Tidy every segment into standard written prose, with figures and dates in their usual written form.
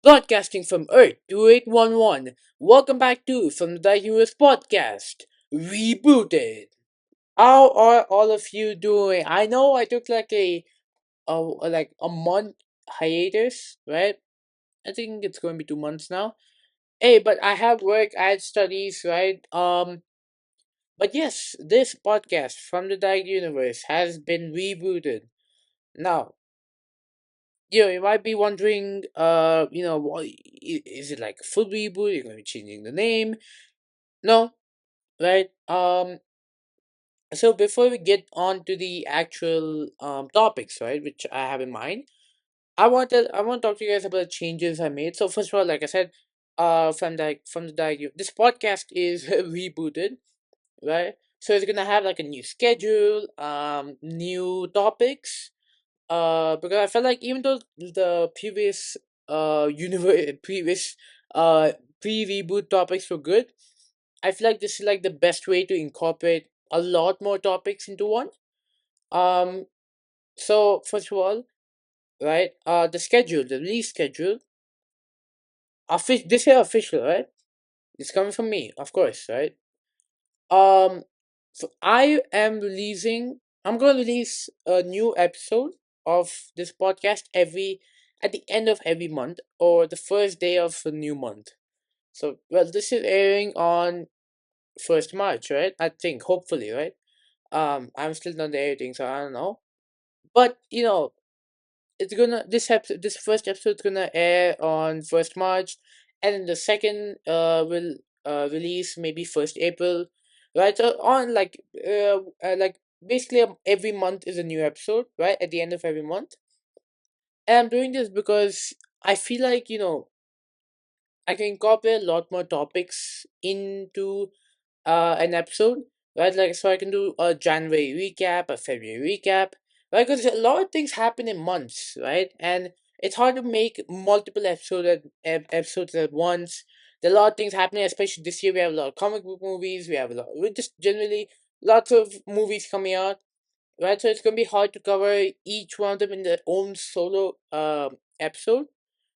Broadcasting from Earth 2811. Welcome back to From the Universe Podcast. Rebooted. How are all of you doing? I know I took like a month hiatus, right? I think it's going to be 2 months now. Hey, but I have work, I had studies, right? But yes, this podcast from the Dark Universe has been rebooted. Now, you might be wondering, is it like a full reboot? You're going to be changing the name? No, right? So before we get on to the actual topics, right, which I have in mind, I want to talk to you guys about the changes I made. So first of all, like I said, from the diagram, this podcast is rebooted, right? So it's gonna have like a new schedule, new topics. Because I felt like even though the previous previous uh pre-reboot topics were good, I feel like this is like the best way to incorporate a lot more topics into one. Um, so first of all, right, the release schedule, this year official, right? It's coming from me, of course, right? Um, so I'm going to release a new episode of this podcast at the end of every month or the first day of a new month. So, well, this is airing on 1st March, right? I think, hopefully, right? I'm still not editing, so I don't know. But, this first episode's gonna air on 1st March, and then the second will release maybe 1st April, right? So on like basically every month is a new episode, right? At the end of every month. And I'm doing this because I feel like, I can incorporate a lot more topics into an episode, right? Like, so I can do a January recap, a February recap, right? Because a lot of things happen in months, right? And it's hard to make multiple episodes at once. There are a lot of things happening, especially this year. We have a lot of comic book movies. We just generally lots of movies coming out, right? So it's gonna be hard to cover each one of them in their own solo episode,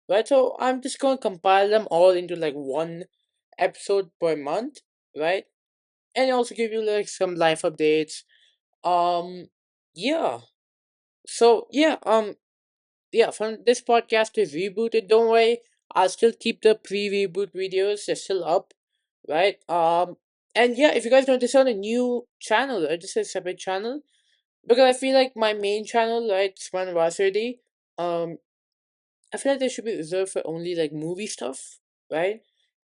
right? So I'm just gonna compile them all into like one episode per month, right? And also give you like some life updates. Um, yeah. So yeah. From this podcast is rebooted. Don't worry, I'll still keep the pre-reboot videos. They're still up, right? And yeah, if you guys notice on a new channel, right? This is a separate channel because I feel like my main channel, right, Smaran Vasireddi, um, I feel like they should be reserved for only like movie stuff, right?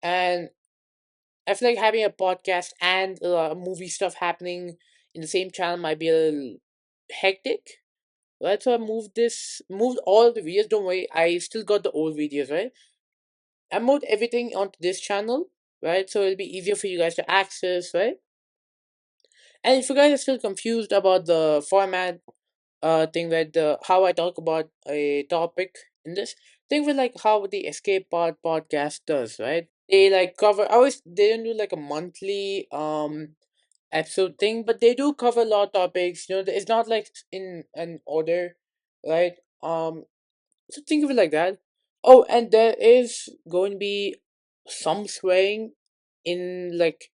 And I feel like having a podcast and movie stuff happening in the same channel might be a little hectic, right? So moved all the videos. Don't worry, I still got the old videos, right? I moved everything onto this channel, right? So it'll be easier for you guys to access, right? And if you guys are still confused about the format, thing with how I talk about a topic in this, think with like how the Escape Pod podcast does, right? They like cover. I always they don't do like a monthly episode thing, but they do cover a lot of topics. It's not like in an order, right? So think of it like that. Oh, and there is going to be some swearing in like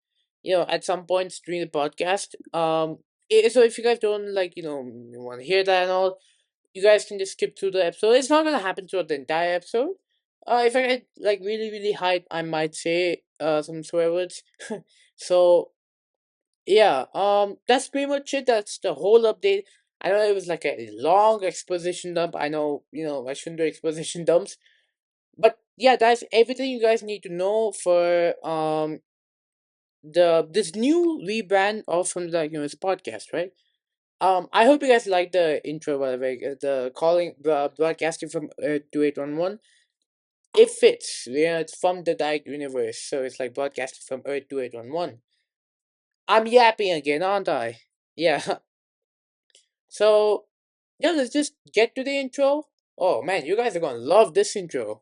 at some points during the podcast. So if you guys don't like want to hear that and all, you guys can just skip through the episode. It's not gonna happen throughout the entire episode. If I get like really really hyped, I might say some swear words. So yeah, that's pretty much it. That's the whole update. I know it was like a long exposition dump. I know, I shouldn't do exposition dumps. But yeah, that's everything you guys need to know for this new rebrand of From the Universe podcast, right? I hope you guys like the intro, by the way, the broadcasting from Earth 2811. It fits, it's from the Dark Universe, so it's like broadcasting from Earth 2811. I'm yapping again, aren't I? Yeah. So, yeah, let's just get to the intro. Oh man, you guys are gonna love this intro.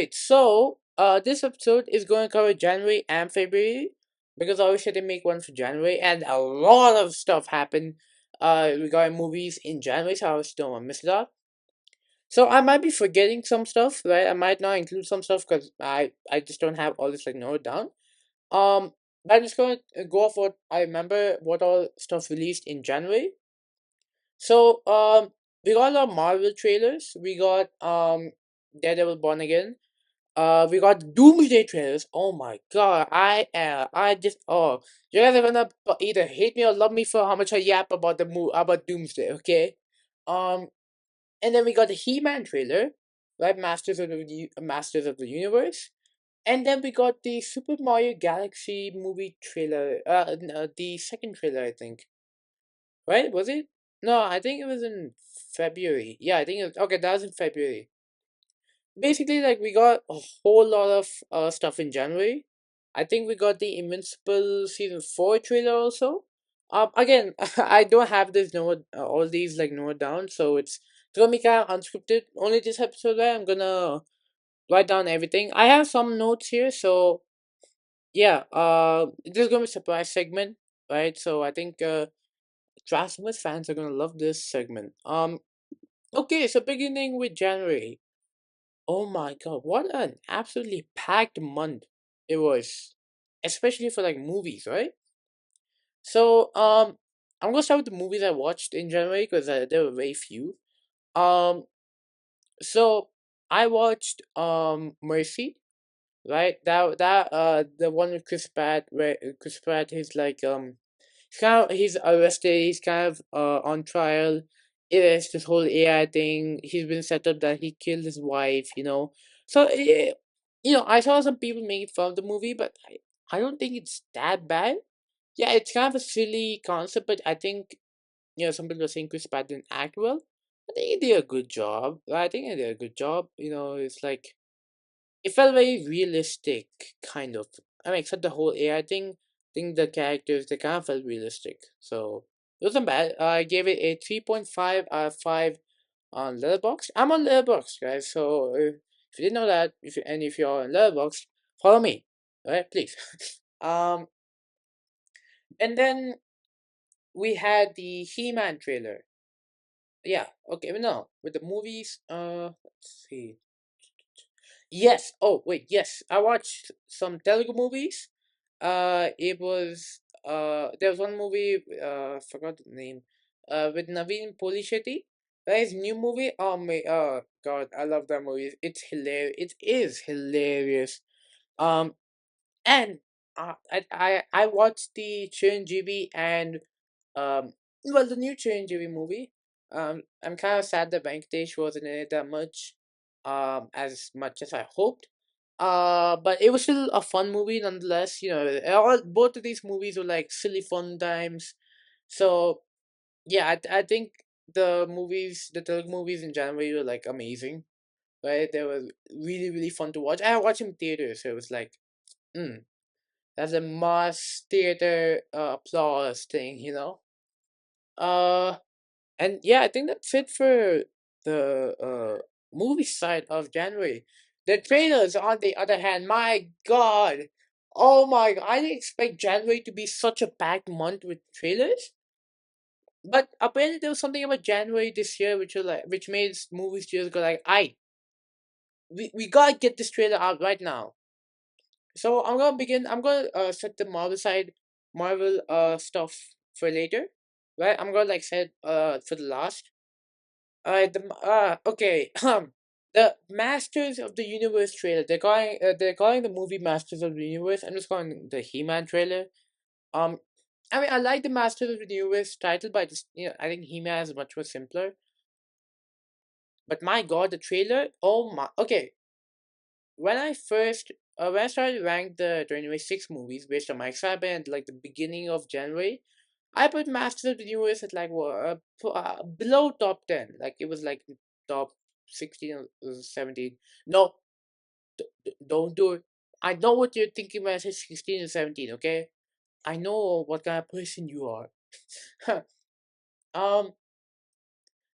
right. So, this episode is going to cover January and February because obviously they make one for January, and a lot of stuff happened regarding movies in January, so I was don't want to miss it out. So I might be forgetting some stuff, right? I might not include some stuff because I just don't have all this like noted down. Um, but I'm just going to go off what I remember, what all stuff released in January. So, we got a lot of Marvel trailers. We got Daredevil Born Again. We got Doomsday trailers. Oh my god, I just you guys are gonna either hate me or love me for how much I yap about about Doomsday. Okay, um, and then we got the He-Man trailer, right? Masters of the Universe. And then we got the Super Mario Galaxy movie trailer. The second trailer, I think. Right? Was it? No, I think it was in February. Yeah, I think it was, okay. That was in February. Basically, like we got a whole lot of stuff in January. I think we got the Invincible season 4 trailer also. Again, I don't have this note all these like note down, so it's gonna be kind of unscripted. Only this episode where I'm gonna write down everything. I have some notes here, so yeah. This is gonna be a surprise segment, right? So I think Transformers fans are gonna love this segment. Okay, so beginning with January. Oh my god, what an absolutely packed month it was. Especially for like movies, right? So, I'm gonna start with the movies I watched in January because there were very few. Um, so I watched Mercy, right? The one with Chris Pratt, where Chris Pratt is like he's arrested. He's kind of on trial. It is this whole AI thing. He's been set up that he killed his wife. So I saw some people making fun of the movie, but I don't think it's that bad. Yeah, it's kind of a silly concept, but I think some people are saying Chris Pratt didn't act well. I think he did a good job. I think he did a good job. It's like it felt very realistic, kind of. I mean, except the whole AI thing. I think the characters they kind of felt realistic, so it wasn't bad. I gave it a 3.5 out of 5 on Letterboxd. I'm on Letterboxd, guys. So if you didn't know that, if you're on Letterboxd, follow me, alright, please. um, and then we had the He-Man trailer. Yeah, okay, but no, with the movies. Let's see. Yes. Oh, wait. Yes, I watched some Telugu movies. It was there was one movie. Forgot the name. With Naveen Polishetty. That is new movie. Oh my. Oh God, I love that movie. It's hilarious. It is hilarious. Um, and I watched the Chiranjeevi and well, the new Chiranjeevi movie. I'm kind of sad that Venkatesh wasn't in it that as much as I hoped. But it was still a fun movie nonetheless. Both of these movies were like silly fun times. So yeah, I think the Telugu movies in January were like amazing, right? They were really really fun to watch. I watched them in theaters, so it was like, mm, that's a mass theater applause thing. Uh, and yeah, I think that's it for the movie side of January. The trailers, on the other hand, my God, oh my God, I didn't expect January to be such a packed month with trailers. But apparently there was something about January this year which made movies just go like, we gotta get this trailer out right now. So I'm gonna begin. I'm gonna set the Marvel stuff for later, right? I'm gonna like set for the last. Okay. The Masters of the Universe trailer. They're calling the movie Masters of the Universe. I'm just calling the He-Man trailer. Um, I mean, I like the Masters of the Universe title, but I think He-Man is much more simpler. But my God, the trailer. Oh my. Okay, when I started to rank the 2026 movies based on my excitement at like the beginning of January, I put Masters of the Universe at like what below top 10. Like it was like top 16 or 17. No, don't do it. I know what you're thinking when I say 16 and 17. Okay, I know what kind of person you are. um.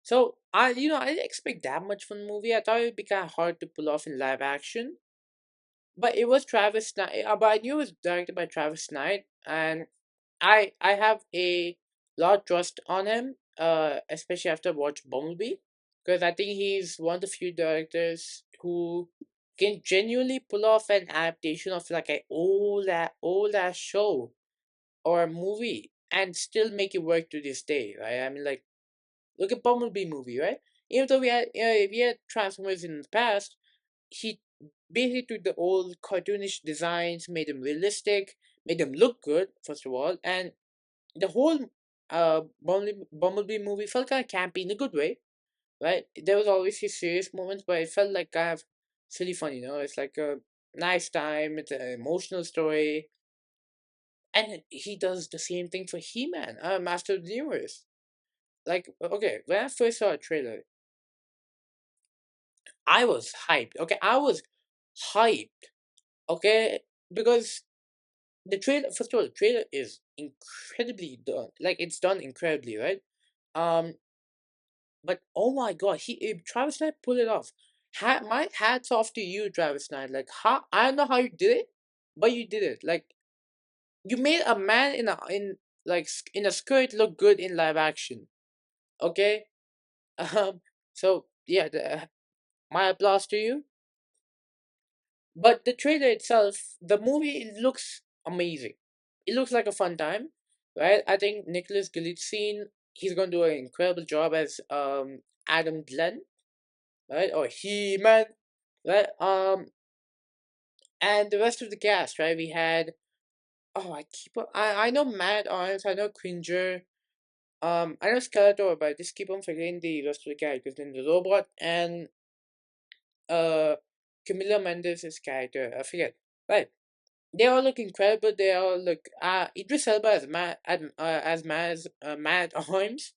So I didn't expect that much from the movie. I thought it'd be kind of hard to pull off in live action, but it was Travis Knight. But I knew it was directed by Travis Knight, and I have a lot of trust on him. Especially after I watched Bumblebee, because I think he's one of the few directors who can genuinely pull off an adaptation of like an old ass show or a movie and still make it work to this day, right? I mean, like, look at Bumblebee movie, right? Even though we had Transformers in the past, he basically took the old cartoonish designs, made them realistic, made them look good, first of all, and the whole Bumblebee movie felt kind of campy in a good way, right? There was always these serious moments, but it felt like kind of silly fun, It's like a nice time, it's an emotional story, and he does the same thing for He-Man, Master of the Universe. Like, okay, when I first saw a trailer, I was hyped. Okay, I was hyped. Okay, because the trailer, first of all, the trailer is incredibly done. Like, it's done incredibly, right? Um, but oh my god, Travis Knight pulled it off. My hats off to you, Travis Knight. Like, how I don't know how you did it, but you did it. Like, you made a man in a skirt look good in live action. Okay, so yeah, my applause to you. But the trailer itself, the movie, it looks amazing. It looks like a fun time, right? I think Nicholas Galitzine, he's gonna do an incredible job as Adam Glenn, right? Or He Man, right? And the rest of the cast, right? We had I know Mad Arms, I know Cringer, I know Skeletor, but I just keep on forgetting the rest of the characters. Then the robot and uh Camila Mendes' character, I forget. Right. They all look incredible. They all look. Idris Elba as Matt Holmes.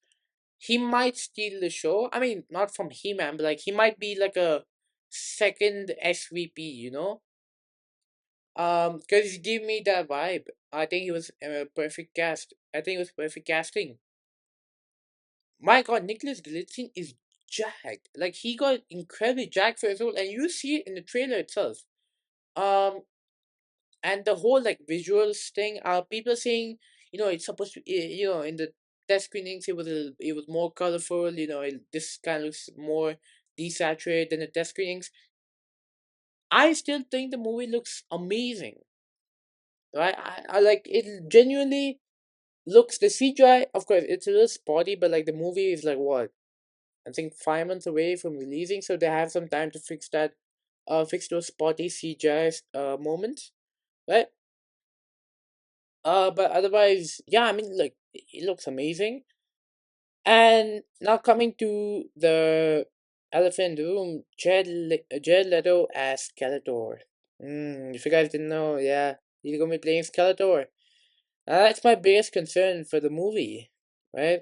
He might steal the show. I mean, not from He-Man, but like he might be like a second SVP. Because he gave me that vibe. I think he was a perfect cast. I think it was perfect casting. My God, Nicholas Galitzine is jacked. Like he got incredibly jacked for his role, and you see it in the trailer itself. Um, and the whole like visuals thing, people saying, it's supposed to, in the test screenings it was more colorful, this kind of looks more desaturated than the test screenings. I still think the movie looks amazing, right? I like it genuinely looks, the CGI, of course it's a little spotty, but like the movie is like what, I think 5 months away from releasing, so they have some time to fix those spotty CGI moments, right? But otherwise, yeah, I mean, like, it looks amazing. And now coming to the elephant in the room, Jared Leto as Skeletor. If you guys didn't know, yeah, he's gonna be playing Skeletor. That's my biggest concern for the movie, right?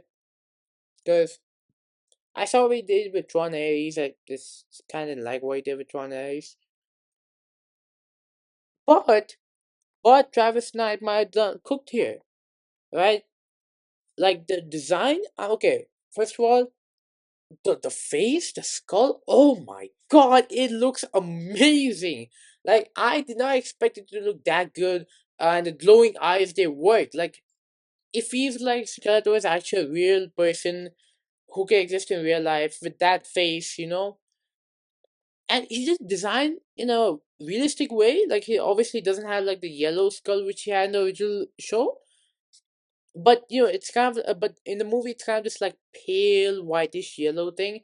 Because I saw what he did with Tron Ares, like, this kind of like what he did with Tron Ares. But, but Travis Knight might have done cooked here, right? Like the design, okay, first of all, the face, the skull, oh my god, it looks amazing. Like I did not expect it to look that good, and the glowing eyes, they worked. Like it feels like Skeletor is actually a real person who can exist in real life with that face. And he just designed in a realistic way. Like he obviously doesn't have like the yellow skull which he had in the original show, but it's kind of but in the movie it's kind of just like pale whitish yellow thing,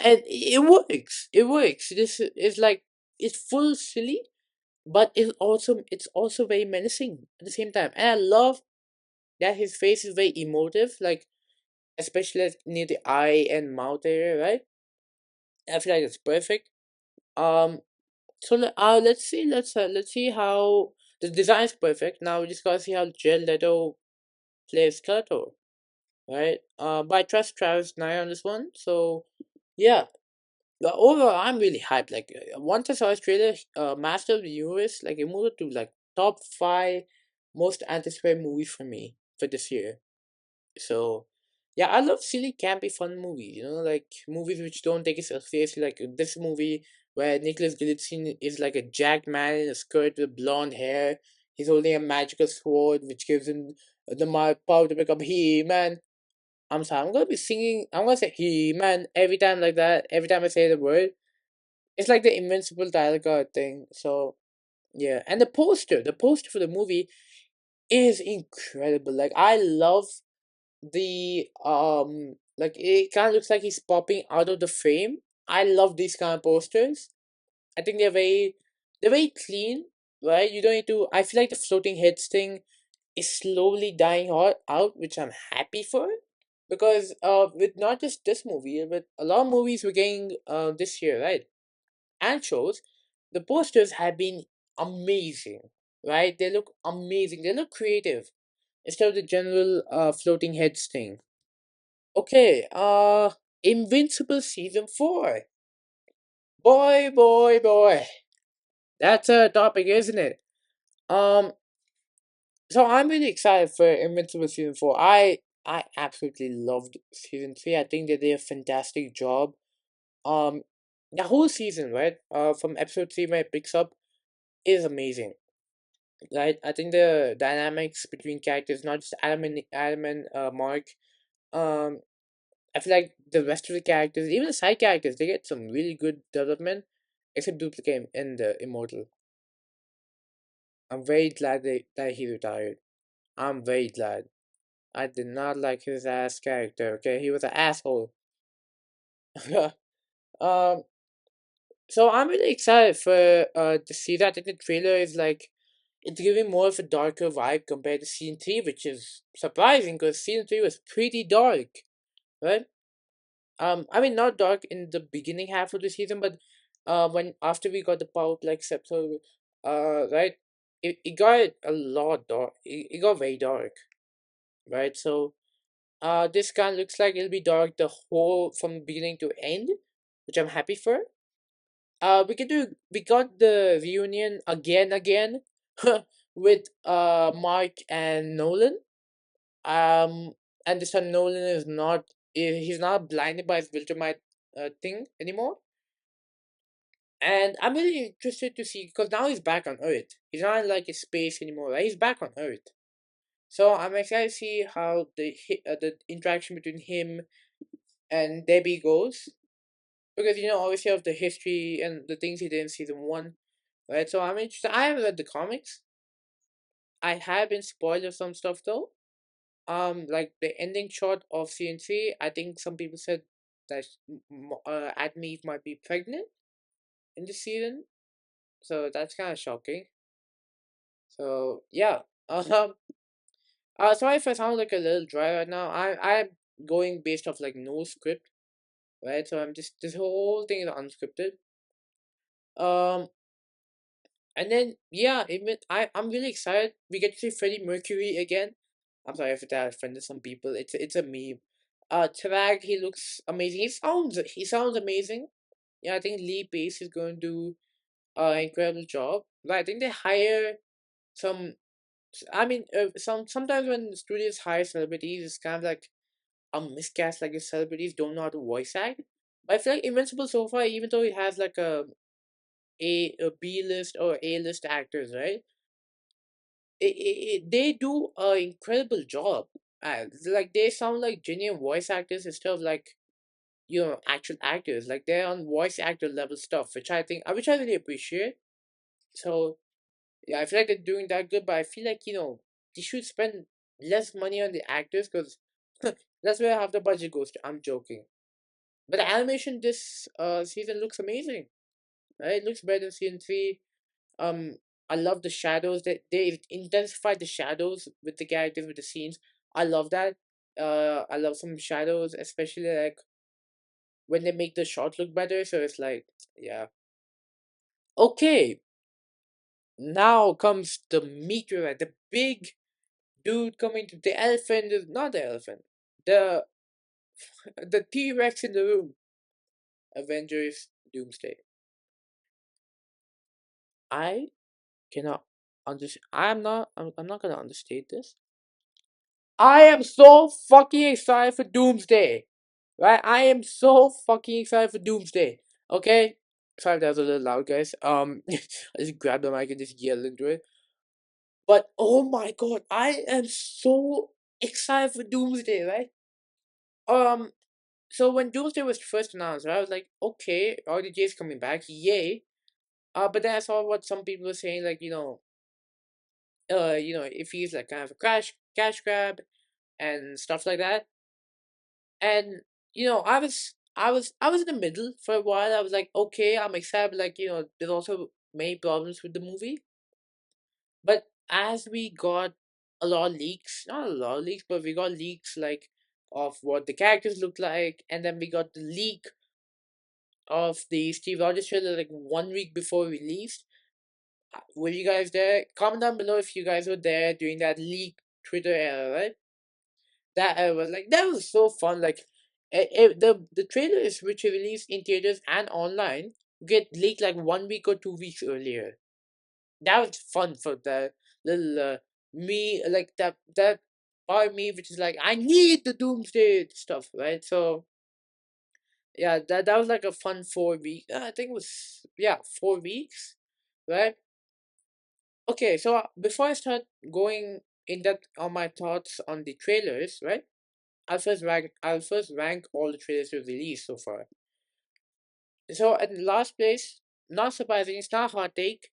and it works. It works. This is like, it's full silly, but it's also very menacing at the same time. And I love that his face is very emotive, like especially like, near the eye and mouth area, right? I feel like it's perfect. So let's see how the design is perfect. Now we just gotta see how Jared Leto plays Skeletor, right? But I trust Travis Knight on this one, so yeah. But overall, I'm really hyped. Like once I saw his trailer, Master of the Universe, like it moved to like top five most anticipated movies for me for this year. So, Yeah, I love silly, campy, fun movies. Like movies which don't take itself seriously. Like this movie where Nicholas Galitzine is like a jacked man in a skirt with blonde hair. He's holding a magical sword which gives him the power to become He-Man. I'm sorry, I'm gonna be singing. I'm gonna say He-Man every time like that. Every time I say the word, it's like the invincible title card thing. So yeah, and the poster for the movie is incredible. Like I love the like it kind of looks like he's popping out of the frame. I love these kind of posters. I think they're very clean, right? You don't need to. I feel like the floating heads thing is slowly dying out, which I'm happy for, because with not just this movie, but a lot of movies we're getting this year, right? And shows, the posters have been amazing, right? They look amazing. They look creative instead of the general floating heads thing. Okay, Invincible season 4. Boy, boy, boy. That's a topic, isn't it? Um, so I'm really excited for Invincible season 4. I absolutely loved season 3. I think they did a fantastic job. Um, the whole season, right? From episode 3 where it picks up is amazing. Right? I think the dynamics between characters, not just Adam and Mark, um, I feel like the rest of the characters, even the side characters, they get some really good development, except Duplicate and the Immortal. I'm very glad that he retired. I'm very glad. I did not like his ass character, okay? He was an asshole. um, so I'm really excited for to see that. I think the trailer is like, it's giving more of a darker vibe compared to season 3, which is surprising because season 3 was pretty dark, right? I mean, not dark in the beginning half of the season, but when after we got the Powerplex episode, right, it got a lot dark. It got very dark, right? So, this kind of looks like it'll be dark the whole from beginning to end, which I'm happy for. We got the reunion again, with Mark and Nolan. And this time Nolan is not he's not blinded by his Viltrumite thing anymore. And I'm really interested to see because now he's back on Earth. He's not in like a space anymore. Right? He's back on Earth. So I'm excited to see how the interaction between him and Debbie goes because obviously of the history and the things he did in season 1, right? So I'm interested. I haven't read the comics. I have been spoiled of some stuff though. Like the ending shot of CNC, I think some people said that Adam Eve might be pregnant in this season, so that's kind of shocking. So yeah, sorry if I sound like a little dry right now. I'm going based off like no script, right? So I'm just this whole thing is unscripted. Um, and then yeah, I'm really excited. We get to see Freddie Mercury again. I'm sorry if that offended some people. It's a meme. Tavag, he looks amazing. He sounds amazing. Yeah, I think Lee Pace is going to do an incredible job. But I think they hire some. I mean, sometimes when studios hire celebrities, it's kind of like a miscast. Like the celebrities don't know how to voice act. But I feel like Invincible so far, even though it has like a B list or A list actors, right? They do an incredible job. Like they sound like genuine voice actors instead of like actual actors. Like they're on voice actor level stuff, which I really appreciate. So yeah, I feel like they're doing that good, but I feel like they should spend less money on the actors because that's where half the budget goes to. I'm joking, but the animation this season looks amazing. Right, it looks better than season 3. Um, I love the shadows that they intensified the shadows with the characters with the scenes. I love that. I love some shadows, especially like when they make the shot look better. So it's like, yeah. Okay, now comes the meteorite, the big dude coming to the elephant. Is not the elephant, the the T Rex in the room. Avengers Doomsday. I cannot understand. I'm not gonna understate this. I am so fucking excited for Doomsday. Right? I am so fucking excited for Doomsday. Okay? Sorry if that was a little loud, guys. I just grabbed the mic and just yelled into it. But oh my god, I am so excited for Doomsday, right? Um, so when Doomsday was first announced, right, I was like, okay, RDJ is coming back, yay. But then I saw what some people were saying, like, if he's like kind of a cash grab and stuff like that. And I was in the middle for a while. I was like, okay, I'm excited, but, like, there's also many problems with the movie. But as we got a lot of leaks, not a lot of leaks, but we got leaks like of what the characters look like, and then we got the leak of the Steve Rogers trailer like 1 week before released. Were you guys there? Comment down below if you guys were there during that leak Twitter era, right? That era was like that was so fun. Like, the trailers which were released in theaters and online get leaked like 1 week or 2 weeks earlier. That was fun for the little me, like that part of me which is like I need the Doomsday stuff, right? So yeah, that was like a fun 4 week. I think it was, yeah, 4 weeks, right? Okay, so before I start going in depth on my thoughts on the trailers, right? I'll first rank all the trailers we've released so far. So at the last place, not surprising, it's not a hot take.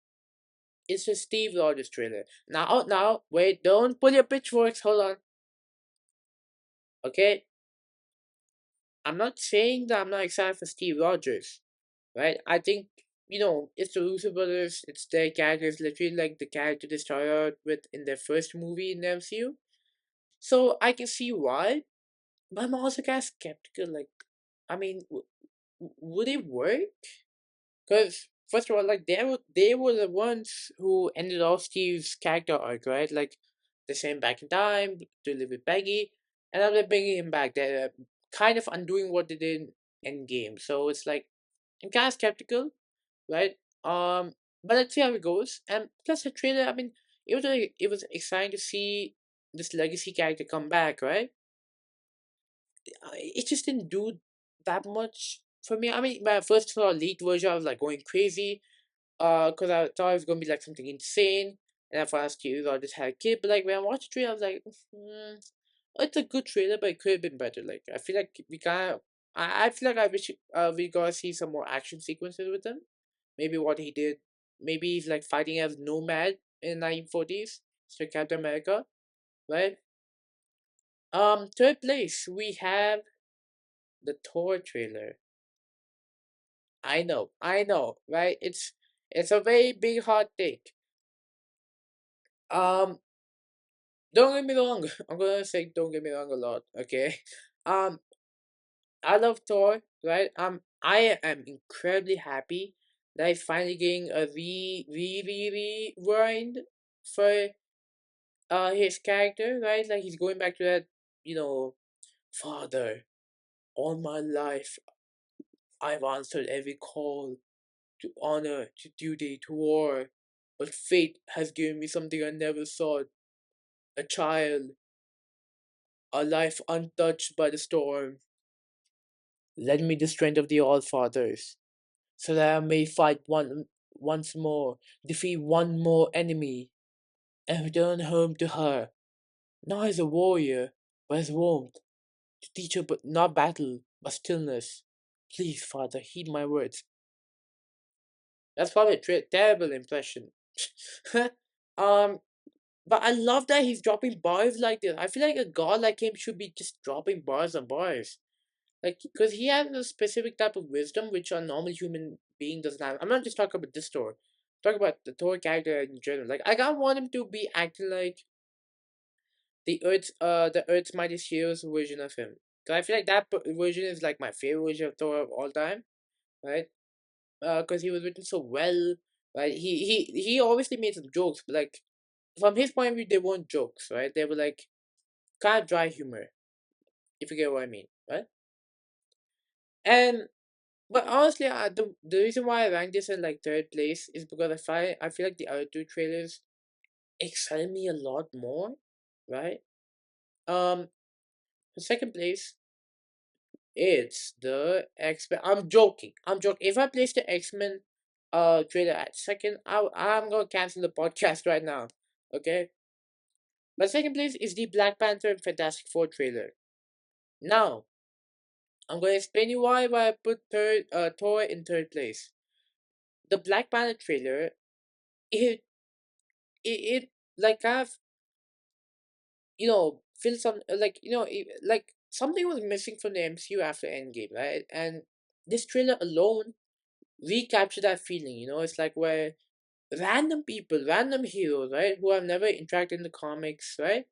It's the Steve Rogers trailer. Now, wait, don't pull your pitchforks. Hold on, okay? I'm not saying that I'm not excited for Steve Rogers, right? I think, it's the Russo brothers. It's their characters, literally like the character they started out with in their first movie in the MCU. So I can see why, but I'm also kind of skeptical. Like, I mean, would it work? Because first of all, like they were the ones who ended off Steve's character arc, right? Like they sent him back in time to live with Peggy, and now they're bringing him back. They're kind of undoing what they did in Endgame. So it's like I'm kind of skeptical, right? But let's see how it goes. And plus the trailer, I mean, it was exciting to see this legacy character come back, right? It just didn't do that much for me. I mean, when I first saw a leaked version, I was like going crazy. Because I thought it was gonna be like something insane, and if I asked you, I just had a kid. But like when I watched the trailer, I was like, it's a good trailer, but it could have been better. Like I feel like we kind of, I feel like I wish we gotta see some more action sequences with him. Maybe what he did, maybe he's like fighting as Nomad in 1940s, so Captain America, right? Third place we have the Thor trailer. I know, right? It's a very big hot take. Um, Don't get me wrong. I'm gonna say don't get me wrong a lot. Okay. Um, I love Thor, right? I am incredibly happy that he's finally getting a rewind for his character, right? Like he's going back to that, you know, father. All my life, I've answered every call to honor, to duty, to war, but fate has given me something I never sought: a child, a life untouched by the storm. Lend me the strength of the All Fathers, so that I may fight once more, defeat one more enemy, and return home to her, not as a warrior, but as warmth, to teach her but not battle, but stillness. Please, Father, heed my words. That's probably a terrible impression. um, but I love that he's dropping bars like this. I feel like a god like him should be just dropping bars and bars. Like, because he has a specific type of wisdom which a normal human being doesn't have. I'm not just talking about this Thor. I'm talking about the Thor character in general. Like, I don't want him to be acting like the Earth's mightiest heroes version of him. Because I feel like that version is like my favorite version of Thor of all time, right? Because he was written so well, right? He obviously made some jokes, but like from his point of view, they weren't jokes, right? They were like kind of dry humor, if you get what I mean, right? And But honestly, the reason why I ranked this in like third place is because I feel like the other two trailers excited me a lot more, right? The second place, it's the X-Men. I'm joking. I'm joking. If I place the X-Men trailer at second, I'm gonna cancel the podcast right now. Okay. But second place is the Black Panther and Fantastic Four trailer. Now, I'm gonna explain you why I put Thor in third place. The Black Panther trailer, it it like I've feel some like something was missing from the MCU after Endgame, right? And this trailer alone recaptured that feeling. It's like where random people, random heroes, right, who have never interacted in the comics, right?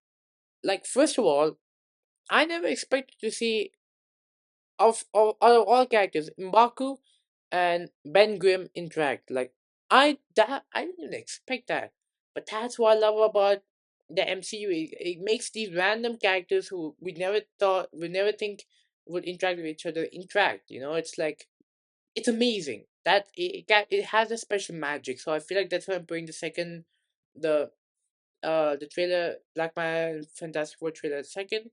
Like first of all, I never expected to see out of all characters, Mbaku and Ben Grimm interact. Like I didn't even expect that. But that's what I love about the MCU. It makes these random characters who we never think would interact with each other interact. It's like it's amazing that it has a special magic. So I feel like that's why I'm putting the the trailer Black Man Fantastic Four trailer second,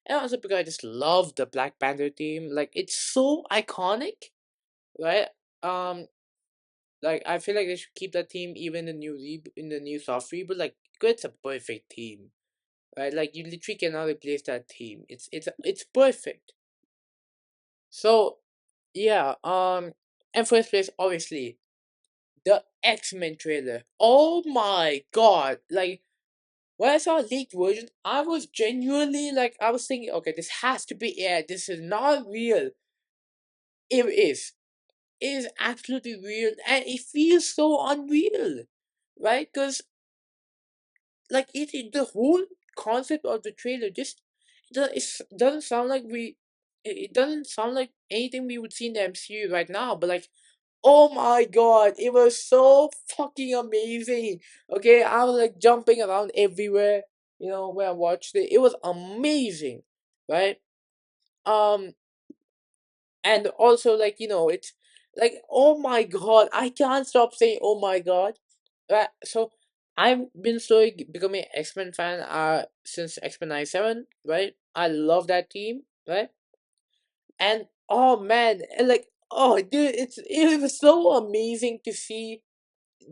and also because I just love the Black Panther team. Like it's so iconic, right? Um, like I feel like they should keep that team even in the new soft reboot. Like it's a perfect team, right? Like you literally cannot replace that team. It's perfect. So yeah, and first place obviously the X-Men trailer. Oh my god! Like when I saw a leaked version, I was genuinely like I was thinking, okay, this has to be air. This is not real. It is. It is absolutely real, and it feels so unreal, right? Because like the whole concept of the trailer just doesn't sound like it doesn't sound like anything we would see in the MCU right now. But like, oh my god, it was so fucking amazing. Okay, I was like jumping around everywhere. When I watched it, it was amazing, right? Um, and also like it's like oh my god, I can't stop saying oh my god. Right, so I've been slowly becoming an X-Men fan since X-Men 97, right? I love that team, right? And oh man, and like oh dude, it was so amazing to see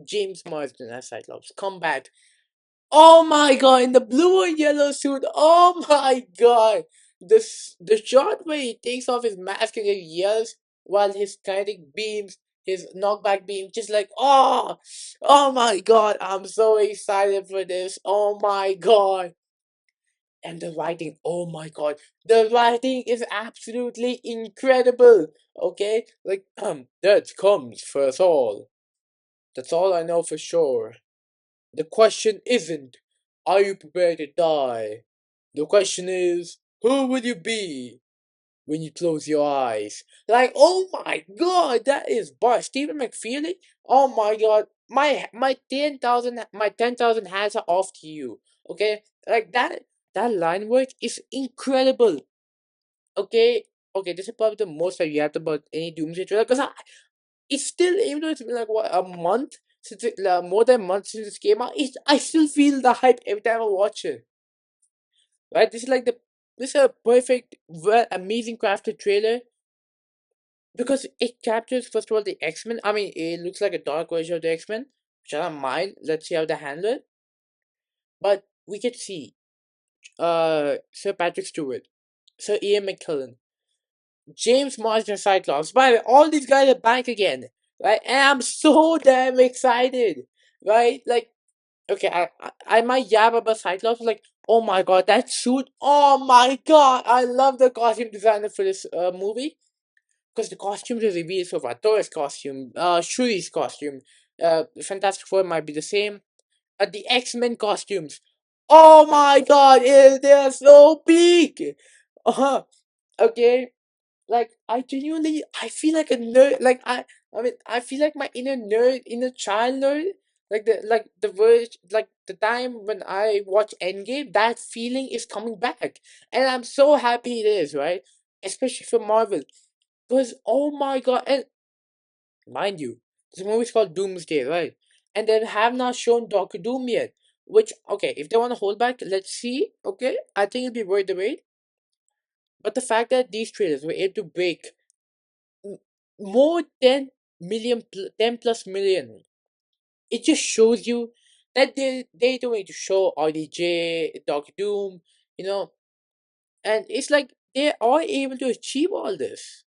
James Marsden as Cyclops come back. Oh my god, in the blue and yellow suit. Oh my god. The shot where he takes off his mask and he yells while his kinetic beams, his knockback beam, just like, oh my god, I'm so excited for this. Oh my god. And the writing, oh my god. The writing is absolutely incredible. Okay? Like, that comes for us all. That's all I know for sure. The question isn't, are you prepared to die? The question is, who will you be when you close your eyes? Like, oh my god, that is bar. Stephen McFeely? Oh my god, my 10,000 hats are off to you. Okay? Like that line work is incredible. Okay? Okay, this is probably the most I react about any Doomsday trailer because it's still, even though it's been like what a month since more than a month since it came out, I still feel the hype every time I watch it. Right? This is a perfect, well, amazing crafted trailer because it captures first of all the X Men. I mean, it looks like a dark version of the X Men, which I don't mind. Let's see how they handle it. But we get to see Sir Patrick Stewart, Sir Ian McKellen, James Marsden Cyclops. By the way, all these guys are back again, right? And I'm so damn excited, right? Like, okay, I might yab about Cyclops, like, oh my god, that suit, oh my god, I love the costume designer for this movie. Because the costumes are revealed so far. Thor's costume, Shuri's costume, Fantastic Four might be the same. The X-Men costumes, oh my god, they're so big! Uh-huh, okay, like I feel like a nerd. Like I mean, I feel like my inner child nerd. Like the time when I watch Endgame, that feeling is coming back, and I'm so happy it is, right? Especially for Marvel, because oh my god, and mind you, this movie's called Doomsday, right? And they have not shown Doctor Doom yet. Which, okay, if they want to hold back, let's see. Okay, I think it'll be worth the wait. But the fact that these trailers were able to break m- more than 10 plus million, it just shows you that they don't need to show RDJ, Doctor Doom, you know, and it's like they are able to achieve all this.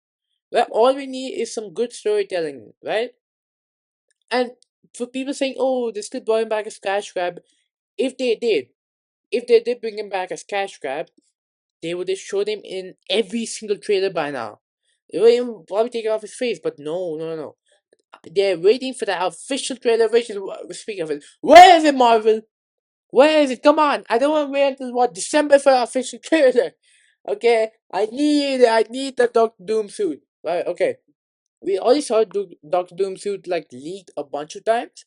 Well, all we need is some good storytelling, right? And for people saying, "Oh, they're still bringing back as cash grab," if they did, if they did bring him back as cash grab, they would have showed him in every single trailer by now. They would even probably take it off his face, but no, no, no. They're waiting for the official trailer, which is speaking of it. Where is it, Marvel? Where is it? Come on! I don't want to wait until what December for the official trailer. Okay, I need the Doctor Doom suit. Right? Okay, we already saw Doctor Doom suit like leaked a bunch of times.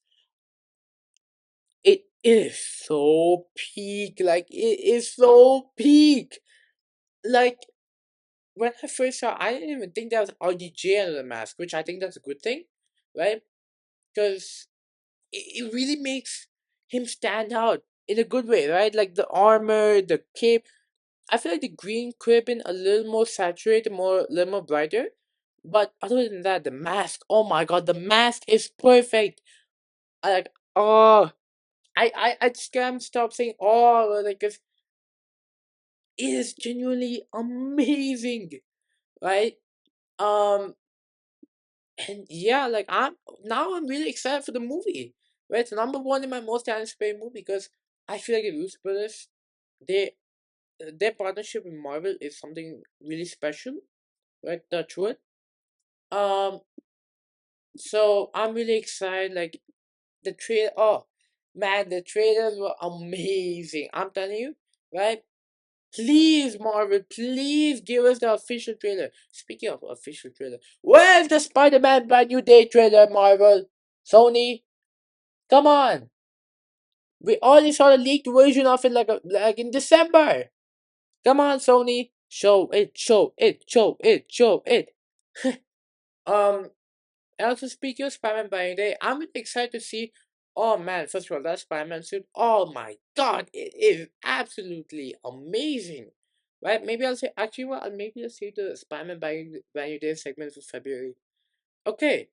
It is so peak. Like it is so peak. Like when I first saw, I didn't even think that was RDJ under the mask, which I think that's a good thing, right? Because it really makes him stand out in a good way, right? Like the armor, the cape. I feel like the green could have been a little more saturated, a little more brighter. But other than that, the mask. Oh my god, the mask is perfect. I like. Oh, I just can't stop saying oh, like 'cause it is genuinely amazing, right? Um, and yeah, like I'm really excited for the movie. Right, it's number one in my most anticipated movie because I feel like the Russo brothers, they their partnership with Marvel is something really special. Right, touch wood. Um, so I'm really excited. Like the trailer. Oh man, the trailers were amazing. I'm telling you, right? Please, Marvel, please give us the official trailer. Speaking of official trailer, where's the Spider-Man Brand New Day trailer, Marvel? Sony, come on. We already saw the leaked version of it like in December. Come on, Sony. Show it, show it, show it, show it. Um, and also speaking of Spider-Man Brand New Day, I'm really excited to see. Oh man, first of all, that Spider-Man suit. Oh my god, it is absolutely amazing. Right? Maybe I'll say actually well maybe I'll save the Spider-Man Brand New Day segment for February. Okay.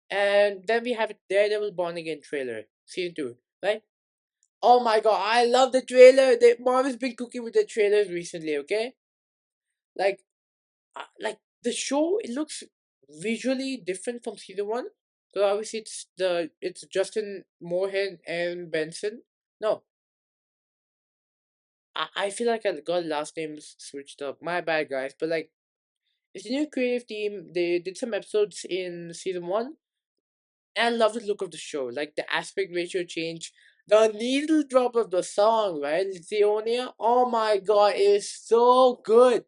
And then we have a Daredevil Born Again trailer, season 2, right? Oh my god, I love the trailer. Marvel's been cooking with the trailers recently, okay? Like like the show, it looks visually different from season 1. So obviously it's Justin Moorhead and Benson. No, I feel like I got last names switched up. My bad, guys. But like, it's a new creative team. They did some episodes in season 1, and I love the look of the show. Like the aspect ratio change, the needle drop of the song, right? Leonia. Oh my god, it is so good.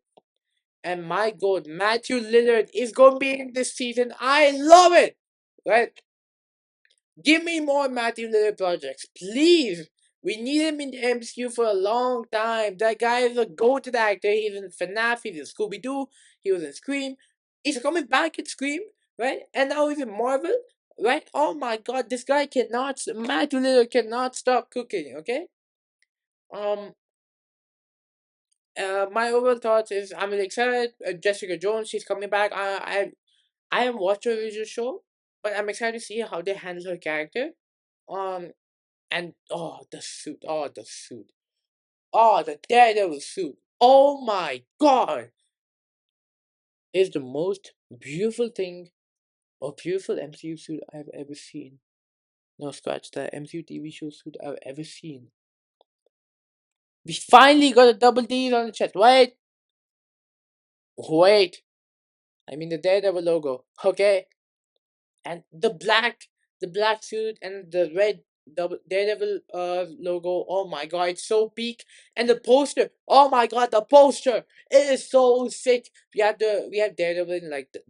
And my god, Matthew Lillard is gonna be in this season. I love it. Right? Give me more Matthew Lillard projects, please. We need him in the MCU for a long time. That guy is a go-to actor. He's in FNAF, he's in Scooby Doo, he was in Scream. He's coming back in Scream, right? And now he's in Marvel, right? Oh my god, this guy cannot, Matthew Lillard cannot stop cooking, okay? Um, my overall thoughts is I'm really excited. Jessica Jones, she's coming back. I haven't watched her original show, but I'm excited to see how they handle her character. Um, and oh the suit, oh the Daredevil suit. Oh my god, is the most beautiful thing or beautiful MCU suit I've ever seen. No, scratch that MCU TV show suit I've ever seen. We finally got a double D's on the chest. Wait. I mean the Daredevil logo. Okay, and the black suit and the red double Daredevil logo. Oh my god, it's so peak. And the poster. Oh my god, the poster. It is so sick. We have Daredevil in like the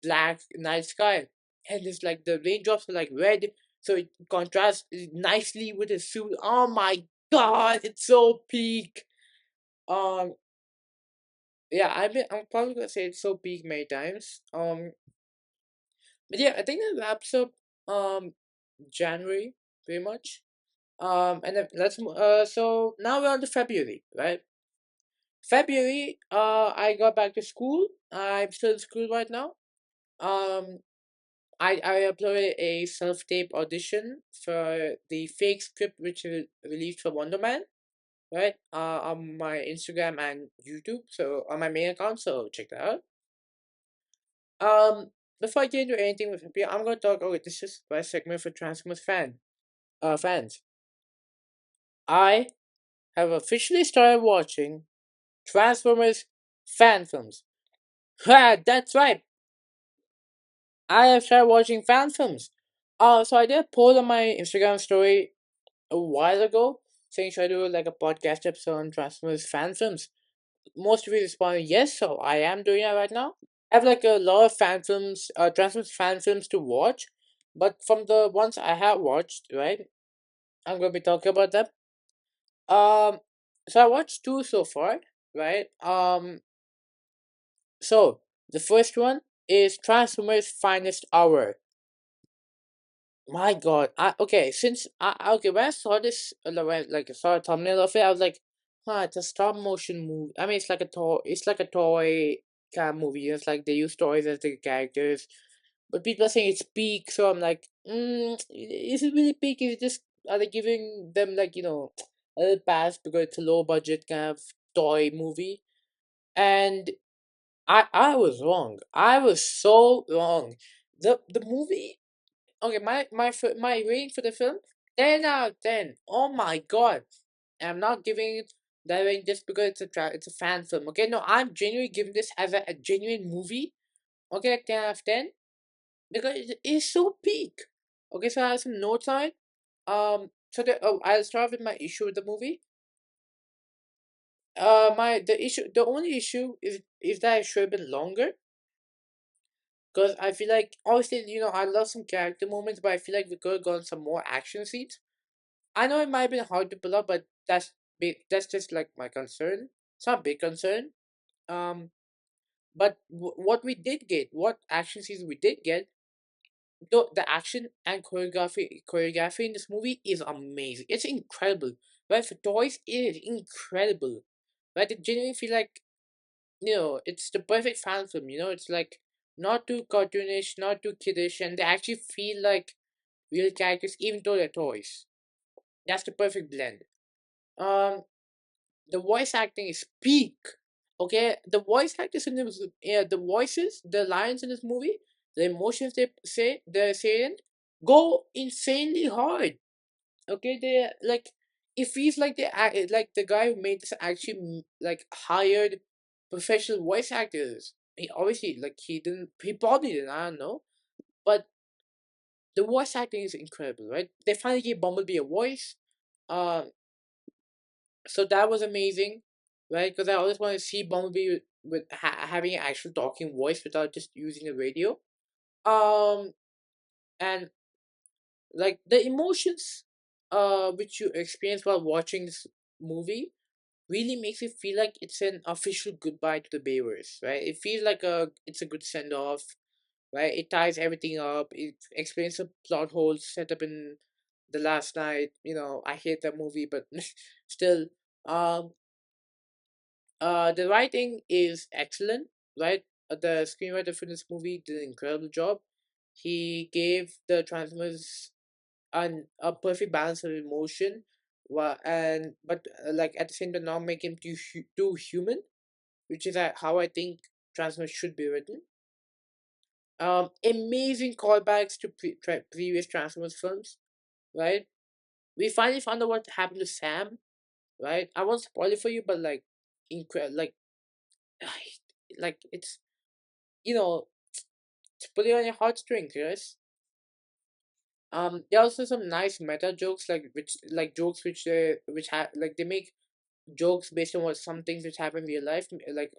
black night sky, and it's like the raindrops are like red, so it contrasts nicely with his suit. Oh my god, it's so peak. Um, yeah, I'm probably gonna say it's so peak many times. But yeah, I think that wraps up um January pretty much. And then so now we're on to February, right? February, I got back to school. I'm still in school right now. Um, I uploaded a self-tape audition for the fake script which is released for Wonder Man, right? On my Instagram and YouTube, so on my main account, so check that out. Um, Before I get into anything with Happy, I'm gonna talk. Okay, this is my segment for Transformers fans. I have officially started watching Transformers fan films. Ha, that's right. I have started watching fan films. So I did a poll on my Instagram story a while ago saying should I do like a podcast episode on Transformers fan films. Most of you responded yes, so I am doing that right now. I have like a lot of fan films, Transformers fan films to watch, but from the ones I have watched, right, I'm gonna be talking about them. Um, so I watched two so far, right? So the first one is Transformers Finest Hour. My God, okay. Since okay, when I saw this, like I saw a thumbnail of it, I was like, "Huh, it's a stop motion movie." I mean, it's like a toy. It's like a toy kind of movie. It's like they use toys as the characters, but people are saying it's peak. So I'm like, is it really peak? Is it just are they giving them like a little pass because it's a low budget kind of toy movie? And I was wrong. I was so wrong. The movie. Okay, my rating for the film, 10 out of 10. Oh my god! I'm not giving it that rating just because it's a fan film. Okay, no, I'm genuinely giving this as a genuine movie. Okay, like 10 out of 10 because it is so peak. Okay, so I have some notes on it. I'll start with my issue with the movie. The only issue is that it should have been longer. Because I feel like obviously I love some character moments, but I feel like we could have gotten some more action scenes. I know it might have been hard to pull up, but that's just like my concern. It's not a big concern. Um, but what we did get, what action scenes we did get, the action and choreography in this movie is amazing. It's incredible. Right, for toys, it is incredible. Right, I genuinely feel like it's the perfect fan film. It's like not too cartoonish, not too kiddish, and they actually feel like real characters, even though they're toys. That's the perfect blend. Um, the voice acting is peak. Okay, the voice actors in this, yeah, the voices, the lines in this movie, the emotions they say, they're saying, go insanely hard. Okay, they like it feels like like the guy who made this actually like hired professional voice actors. He obviously like he probably didn't, I don't know, but the voice acting is incredible, right? They finally gave Bumblebee a voice. Um, so that was amazing, right? Because I always want to see Bumblebee with having an actual talking voice without just using the radio. Um, and like the emotions, which you experience while watching this movie, really makes it feel like it's an official goodbye to the Beavers, right? It feels like it's a good send off, right? It ties everything up. It explains the plot holes set up in the last night. I hate that movie, but still, um, the writing is excellent, right? The screenwriter for this movie did an incredible job. He gave the Transformers a perfect balance of emotion, but like at the same time not make him too human, which is how I think Transformers should be written. Amazing callbacks to previous Transformers films, right? We finally found out what happened to Sam, right? I won't spoil it for you, but like, like, like you know, it's putting on your heartstrings, yes. There are also some nice meta jokes, like jokes which have like they make jokes based on what some things which happen in real life, like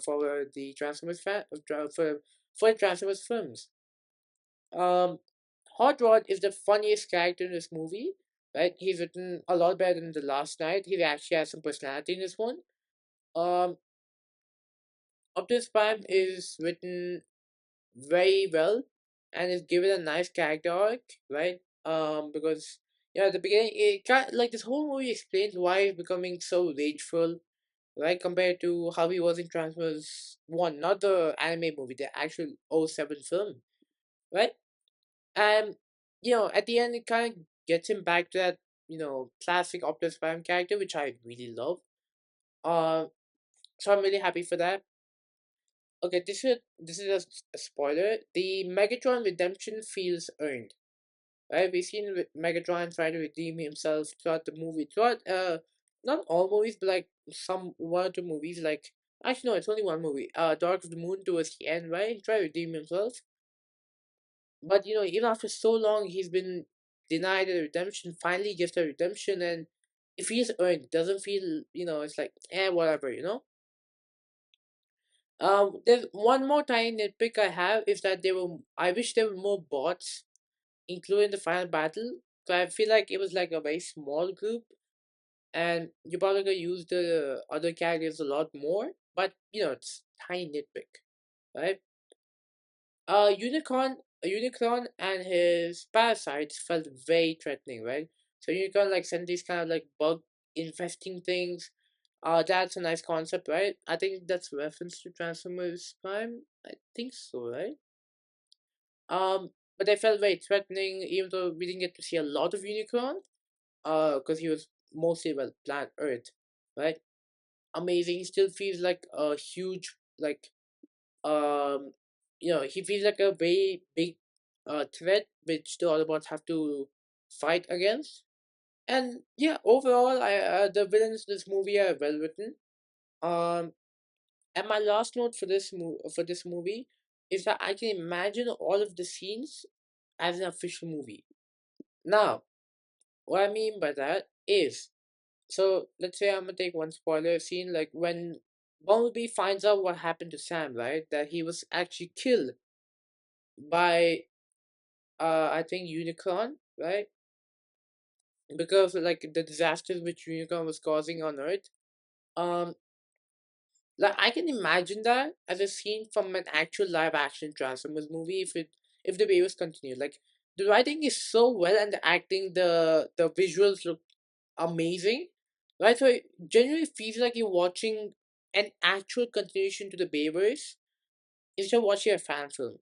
for the Transformers for Transformers films. Um, Hot Rod is the funniest character in this movie, right? He's written a lot better than the last night. He actually has some personality in this one. Um, Optimus Prime is written very well and is given a nice character arc, right? Because Yeah, at the beginning, it kind like this whole movie explains why he's becoming so rageful, right? Compared to how he was in Transformers 1, not the anime movie, the actual '07 film, right? And, at the end, it kind of gets him back to that, classic Optimus Prime character, which I really love. Uh, so I'm really happy for that. Okay, this is a spoiler. The Megatron redemption feels earned. Right? We've seen Megatron try to redeem himself throughout the movie. Throughout not all movies, but like some one or two movies, like actually no, it's only one movie. Dark of the Moon towards the end, right? He tried to redeem himself. But even after so long he's been denied a redemption, finally gets a redemption, and it feels earned. It doesn't feel, it's like whatever. There's one more tiny nitpick I have is that I wish there were more bots including the final battle. So I feel like it was like a very small group, and you probably gonna use the other characters a lot more. But it's tiny nitpick, right? Unicorn and his parasites felt very threatening, right? So Unicorn like sent these kind of like bug infesting things. That's a nice concept, right? I think that's reference to Transformers Prime. I think so, right? But they felt very threatening, even though we didn't get to see a lot of Unicorn. Because he was mostly about planet Earth, right? Amazing. He still feels like a huge, like, um, he feels like a very big, threat which the Autobots have to fight against. And yeah, overall, the villains in this movie are well written. Um, and my last note for this movie is that I can imagine all of the scenes as an official movie. Now, what I mean by that is, so let's say I'm gonna take one spoiler scene, like when Bumblebee finds out what happened to Sam, right? That he was actually killed by I think Unicron, right? Because of, like the disasters which Unicron was causing on Earth. Um like I can imagine that as a scene from an actual live action Transformers movie if the way was continued. Like the writing is so well and the acting, the visuals look amazing, right? So it genuinely feels like you're watching an actual continuation to the Bayverse instead of watching a fan film,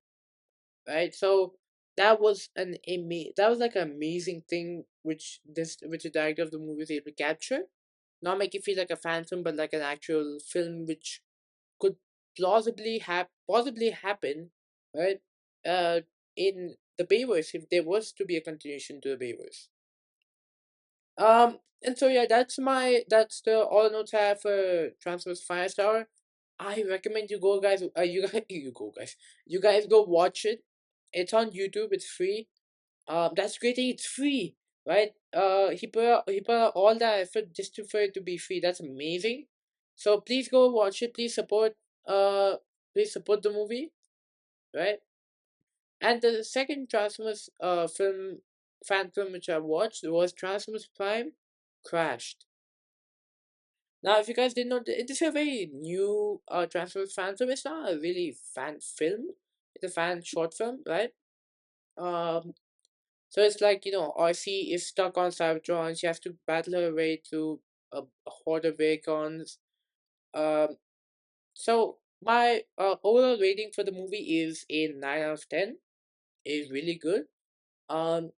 right? So that was like an amazing thing which the director of the movie was able to capture. Not make it feel like a fan film, but like an actual film which could possibly happen, right? In the Bayverse if there was to be a continuation to the Bayverse. And so yeah, that's the all notes I have for Transformers Firestar. I recommend you go guys. You guys, you go guys. You guys go watch it. It's on YouTube. It's free. That's great. It's free, right? He put out all that effort just for it to be free. That's amazing. So please go watch it. Uh, please support the movie, right? And the second Transformers fan film which I watched was Transformers Prime Crashed. Now, if you guys didn't know, this is a very new Transformers fan film. It's not a really fan film. It's a fan short film, right? Um, so it's like RC is stuck on Cybertron. She has to battle her way through a horde of Vehicons. Um, so my overall rating for the movie is a 9 out of 10. It's really good. Um,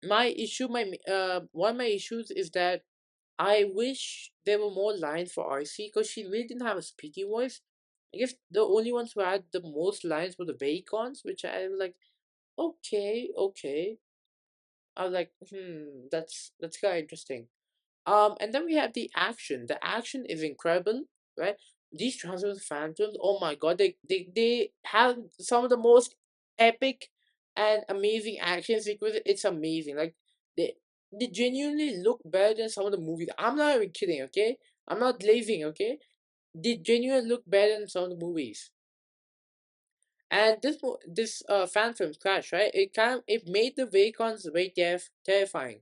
one of my issues is that I wish there were more lines for RC because she really didn't have a speaking voice. I guess the only ones who had the most lines were the Vacons, which I was like, okay, okay. I was like, that's kind of interesting. And then we have the action. The action is incredible, right? These Transformers fan films, oh my god, they have some of the most epic and amazing action sequences. It's amazing. Like they they genuinely look better than some of the movies. I'm not even kidding, okay? I'm not lazing, okay? They genuinely look better than some of the movies. And this fan film Crash, right? It made the Vacons very terrifying,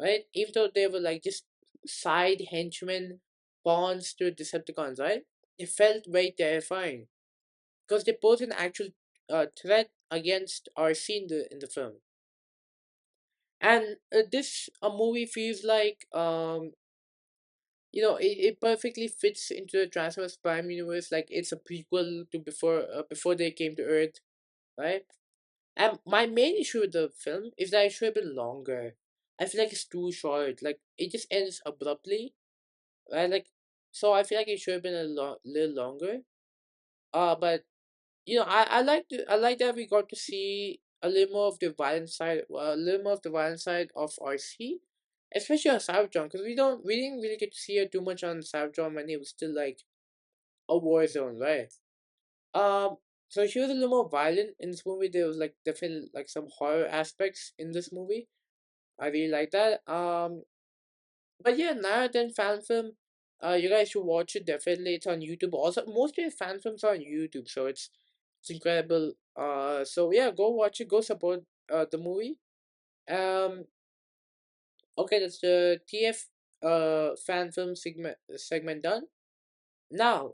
right? Even though they were like just side henchmen, pawns to Decepticons, right? It felt very terrifying because they pose an actual threat against RC in the film. And this a movie feels like it perfectly fits into the Transformers Prime universe. Like it's a prequel to before they came to Earth, right? And my main issue with the film is that it should have been longer. I feel like it's too short. Like it just ends abruptly, right? Like so, I feel like it should have been little longer. But I like that we got to see a little more of the violent side, of RC, especially on Cybertron, because we didn't really get to see her too much on Cybertron when it was still like a war zone, right? Um, so she was a little more violent in this movie. There was like definitely like some horror aspects in this movie. I really like that. But yeah, Narrative fan film. You guys should watch it definitely. It's on YouTube. Also, most of the fan films are on YouTube, so it's incredible. So yeah, go watch it. Go support the movie. Um, okay, that's the TF fan film segment done. Now,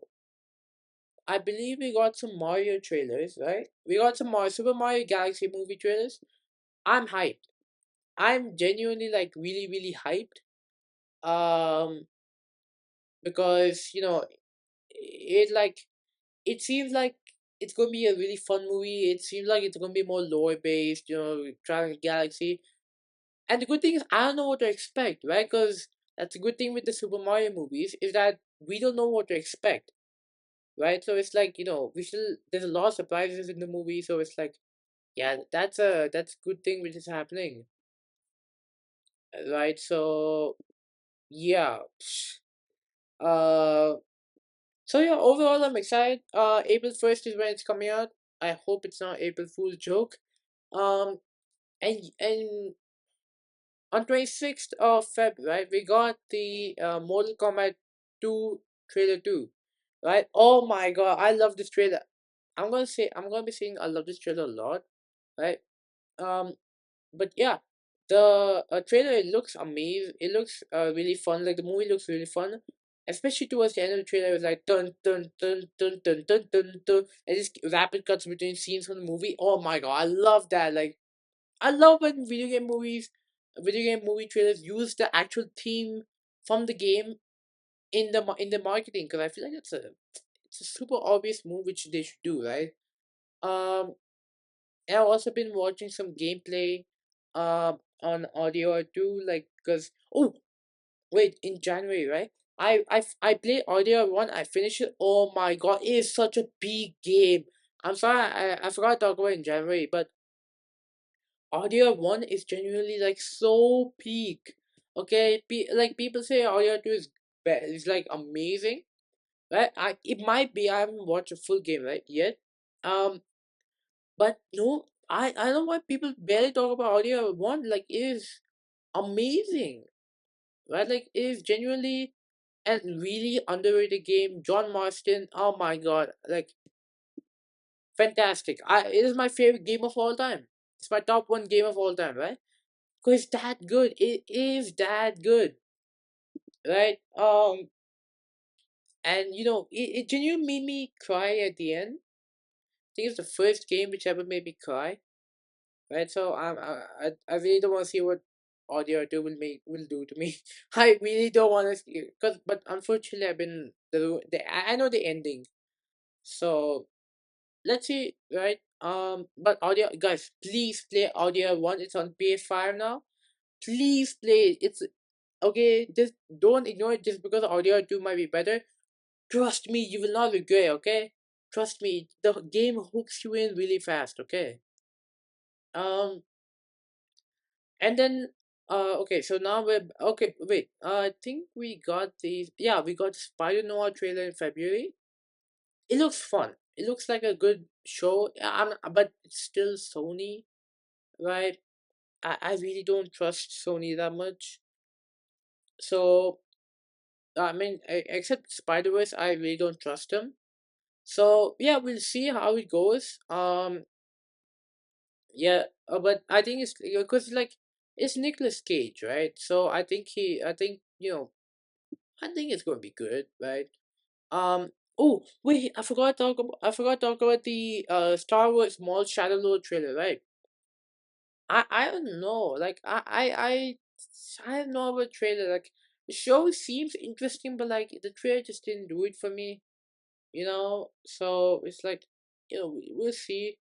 I believe we got some Mario trailers, right? We got some Super Mario Galaxy movie trailers. I'm hyped. I'm genuinely like really hyped. Um, because it like it seems like it's gonna be a really fun movie. It seems like it's gonna be more lore based, traveling the galaxy. And the good thing is, I don't know what to expect, right? Because that's a good thing with the Super Mario movies is that we don't know what to expect, right? So it's like we still there's a lot of surprises in the movie. So it's like, yeah, that's a good thing which is happening, right? So yeah, uh, so yeah, overall I'm excited. April 1st is when it's coming out. I hope it's not April Fool's joke. Um, and on 26th of February, right, we got the Mortal Kombat 2 trailer too, right? Oh my god, I love this trailer. I'm gonna be saying I love this trailer a lot, right? Um, but yeah, the trailer, it looks amazing. It looks really fun. Like the movie looks really fun, especially towards the end of the trailer. It was like dun dun dun dun dun dun dun dun, and just rapid cuts between scenes from the movie. Oh my god, I love that. Like I love when video game movie trailers use the actual theme from the game in the marketing, because I feel like it's a super obvious move which they should do, right? Um, and I've also been watching some gameplay, on audio too, like because wait, in January, right? I played audio one. I finished it. Oh my god, it is such a big game. I'm sorry, I forgot to talk about it in January, but Audio 1 is genuinely like so peak. Okay, like people say Audio 2 is like amazing, right? It might be. I haven't watched a full game right yet. Um, but no, I don't know why people barely talk about Audio 1. Like it is amazing, right? Like it is genuinely and really underrated game. John Marston, oh my god, like fantastic. It is my favorite game of all time. It's my top one game of all time, right? Cause it's that good. It is that good, right? And it genuinely made me cry at the end. I think it's the first game which ever made me cry, right? So I really don't want to see what Audio 2 will do to me. I really don't want to see, but unfortunately I've been I know the ending, so let's see, right? But Audio guys, please play Audio 1. It's on PS5 now. Please play it. It's okay. Just don't ignore it just because Audio 2 might be better. Trust me, you will not regret, okay? Trust me, the game hooks you in really fast, okay? Um, and then, okay, so now okay, wait, I think we got we got Spider Noir trailer in February. It looks fun. It looks like a good show. But it's still Sony, right? I really don't trust Sony that much. So, I mean, except Spider-Verse, I really don't trust them. So yeah, we'll see how it goes. Yeah, but I think it's because like it's Nicolas Cage, right? So I think I think it's gonna be good, right? Oh wait, I forgot to talk about the Star Wars Maul Shadow Lord trailer, right? I don't know. Like I don't know about trailer. Like the show seems interesting, but like the trailer just didn't do it for me. So it's like we'll see.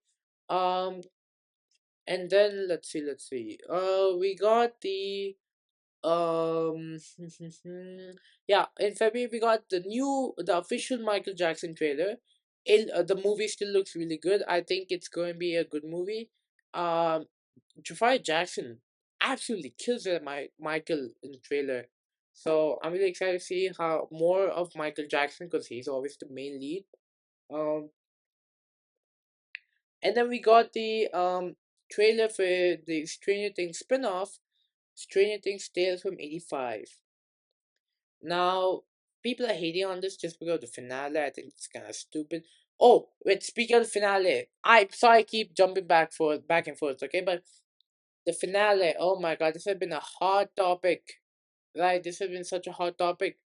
Um, and then let's see. We got um yeah, in February we got the official Michael Jackson trailer. The movie still looks really good. I think it's going to be a good movie. Um, Jafar Jackson absolutely kills it, Michael in the trailer. So I'm really excited to see how more of Michael Jackson because he's always the main lead. Um, and then we got the trailer for the Stranger Things spin-off, Stranger Things Tales from '85. Now, people are hating on this just because of the finale. I think it's kind of stupid. Oh, wait, speaking of the finale, I'm sorry I keep jumping back and forth, okay? But the finale, oh my god, this has been a hot topic, right? This has been such a hot topic.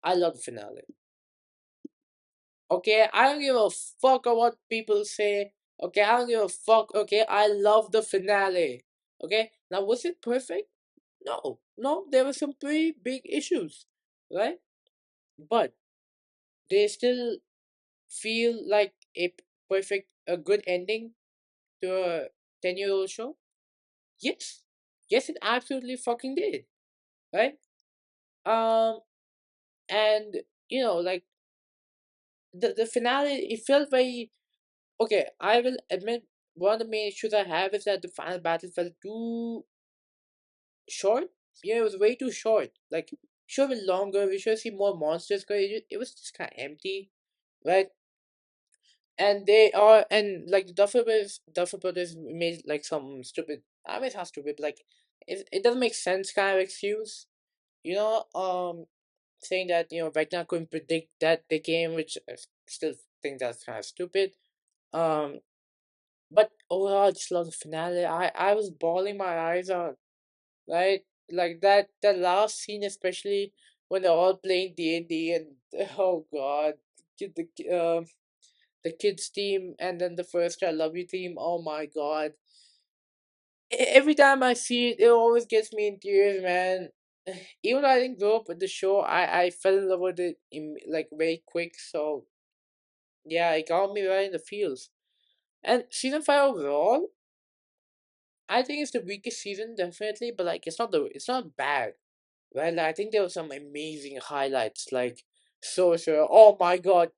I love the finale. Okay, I don't give a fuck of what people say. Okay, I don't give a fuck. Okay, I love the finale. Okay, now was it perfect? No, no, there were some pretty big issues, right? But they still feel like a good ending to a 10-year-old show. Yes, yes, it absolutely fucking did, right? Um, and like the finale, it felt very okay. I will admit one of the main issues I have is that the final battle felt too short. Yeah, it was way too short. Like, should have been longer. We should see more monsters. Cause it was just kind of empty, right? And they are and like the Duffer Brothers made like some stupid. I mean, it's not stupid. Like, it doesn't make sense kind of excuse. You know, saying that Vecna couldn't predict that the game, which I still think that's kind of stupid. Um, but overall, I just love the finale. I was bawling my eyes out, right? Like that last scene, especially when they're all playing D&D and oh god, the kids team and then the first I love you team. Oh my god. Every time I see it, it always gets me in tears, man. Even though I didn't grow up with the show, I fell in love with it like very quick. So yeah, it got me right in the feels. And season 5 overall, I think it's the weakest season definitely, but like it's not bad. Right? Like, I think there were some amazing highlights like Sorcerer. Oh my god.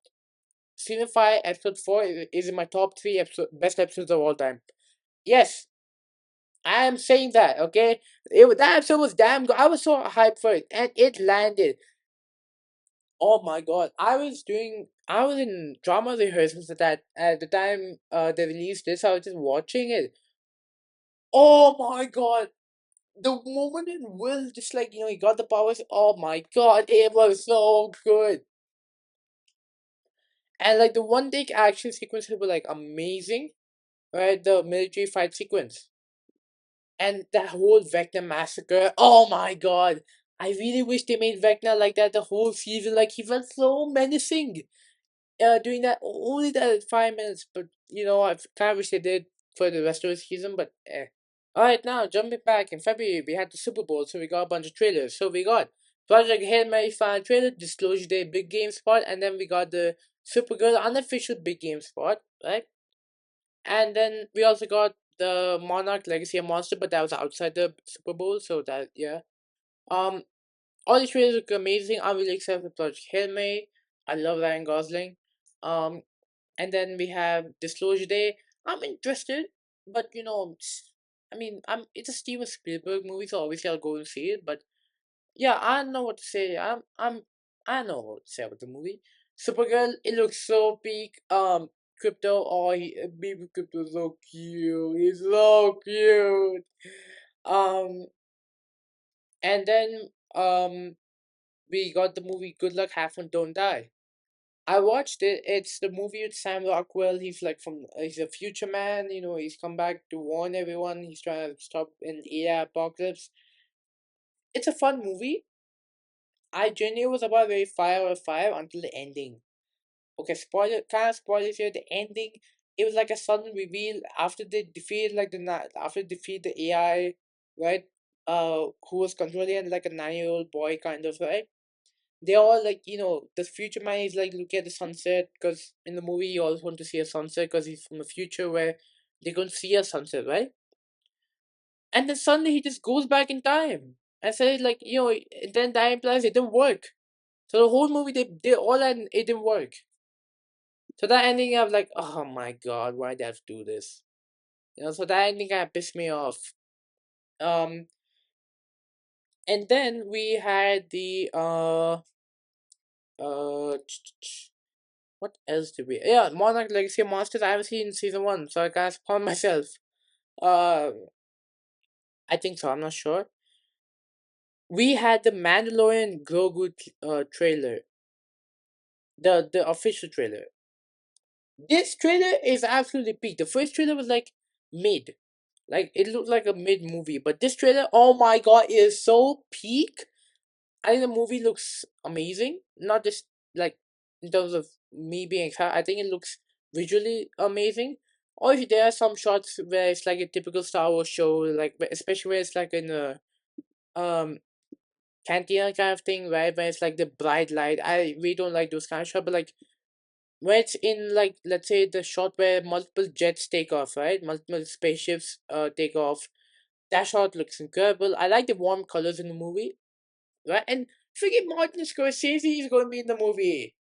Season 5, episode 4 is in my top 3 best episodes of all time. Yes, I am saying that, okay? That episode was damn good. I was so hyped for it, and it landed. Oh my god. I was in drama rehearsals at the time they released this. I was just watching it. Oh my god. The moment in Will just like, he got the powers. Oh my god, it was so good. And like the one take action sequences were like amazing, right? The military fight sequence. And that whole Vecna massacre. Oh my god. I really wish they made Vecna like that the whole season. Like he felt so menacing. Doing that only that 5 minutes, but I kind of wish they did for the rest of the season, but eh. Alright, now jumping back in February, we had the Super Bowl, so we got a bunch of trailers. So we got Project Hail Mary final trailer, Disclosure Day big game spot, and then we got the Supergirl unofficial big game spot, right? And then we also got the Monarch Legacy of Monster, but that was outside the Super Bowl, so that yeah. Um, all the trailers look amazing. I'm really excited for Project Hail Mary. I love Ryan Gosling. Um, and then we have Disclosure Day. I'm interested, but I mean, it's a Steven Spielberg movie, so obviously I'll go and see it. But yeah, I don't know what to say. I don't know what to say about the movie. Supergirl, it looks so peak. Crypto, oh, baby Crypto is so cute. He's so cute. Um, and then we got the movie Good Luck, Have Fun, Don't Die. I watched it. It's the movie with Sam Rockwell. He's a future man. He's come back to warn everyone. He's trying to stop an AI apocalypse. It's a fun movie. I genuinely was about very 5 out of 5 until the ending. Okay, spoiler, kind of spoilers here. The ending, it was like a sudden reveal after they defeat like after they defeat the AI, right? Who was controlling like a 9-year-old boy kind of, right? They all like, the future man is like look at the sunset, because in the movie you always want to see a sunset because he's from a future where they can see a sunset, right? And then suddenly he just goes back in time and says like, then that implies it didn't work. So the whole movie they all and it didn't work. So that ending I'm like, oh my god, why did I have to do this? So that ending kind of pissed me off. Um and then we had the what else did we? Yeah, Monarch Legacy of Monsters. I haven't seen season one, so I gotta spoil myself. Uh, I think so. I'm not sure. We had the Mandalorian Grogu trailer, the official trailer. This trailer is absolutely peak. The first trailer was like mid, like it looked like a mid movie, but this trailer, oh my god, is so peak. I think the movie looks amazing. Not just like in terms of me being excited. I think it looks visually amazing. Or if there are some shots where it's like a typical Star Wars show, like especially where it's like in a um cantina kind of thing, right? Where it's like the bright light. We don't like those kind of shots, but like when it's in like let's say the shot where multiple jets take off, right? Multiple spaceships take off. That shot looks incredible. I like the warm colors in the movie, right? And freaking Martin Scorsese is going to be in the movie.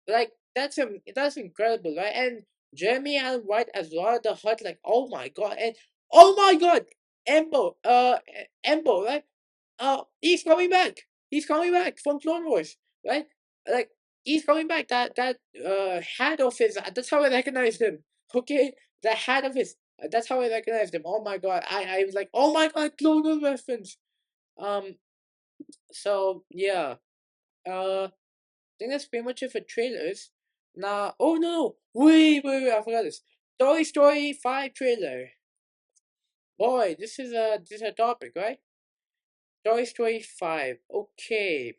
Like that's incredible, right? And Jeremy Allen White as Laura the Hutt, like oh my god, and oh my god, Embo, right? He's coming back. He's coming back from Clone Wars, right? Like he's coming back. That hat of his. That's how I recognized him. Okay, the hat of his. That's how I recognized him. Oh my god, I was like, oh my god, Clone Wars reference. Um. So yeah. I think that's pretty much it for trailers. Now, oh no, wait, I forgot this. Toy Story 5 trailer. Boy, this is a topic, right? Toy Story 5. Okay.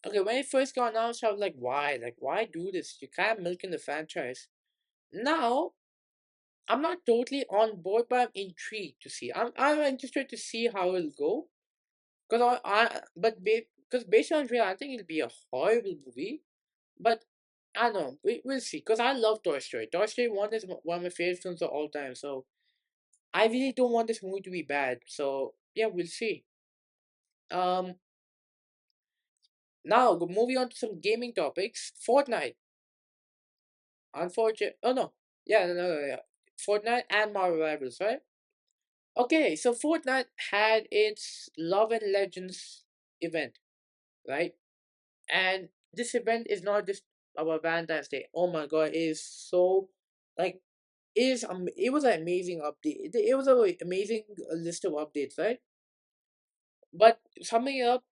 Okay, when it first got announced, I was like, why? Like, why do this? You can't milking the franchise. Now, I'm not totally on board, but I'm intrigued to see. I'm interested to see how it'll go. Because based on trailer, I think it'll be a horrible movie. But I don't know. We'll see. Because I love Toy Story. Toy Story 1 is one of my favorite films of all time. So I really don't want this movie to be bad. So yeah, we'll see. Um, Now moving on to some gaming topics. Fortnite. Unfortunate. Oh no. Yeah, no, yeah. Fortnite and Marvel Rivals, right? Okay, so Fortnite had its Love and Legends event, right? And this event is not just about Valentine's Day. Oh my god, it is so like it was an amazing update. It was an amazing list of updates, right? But summing it up,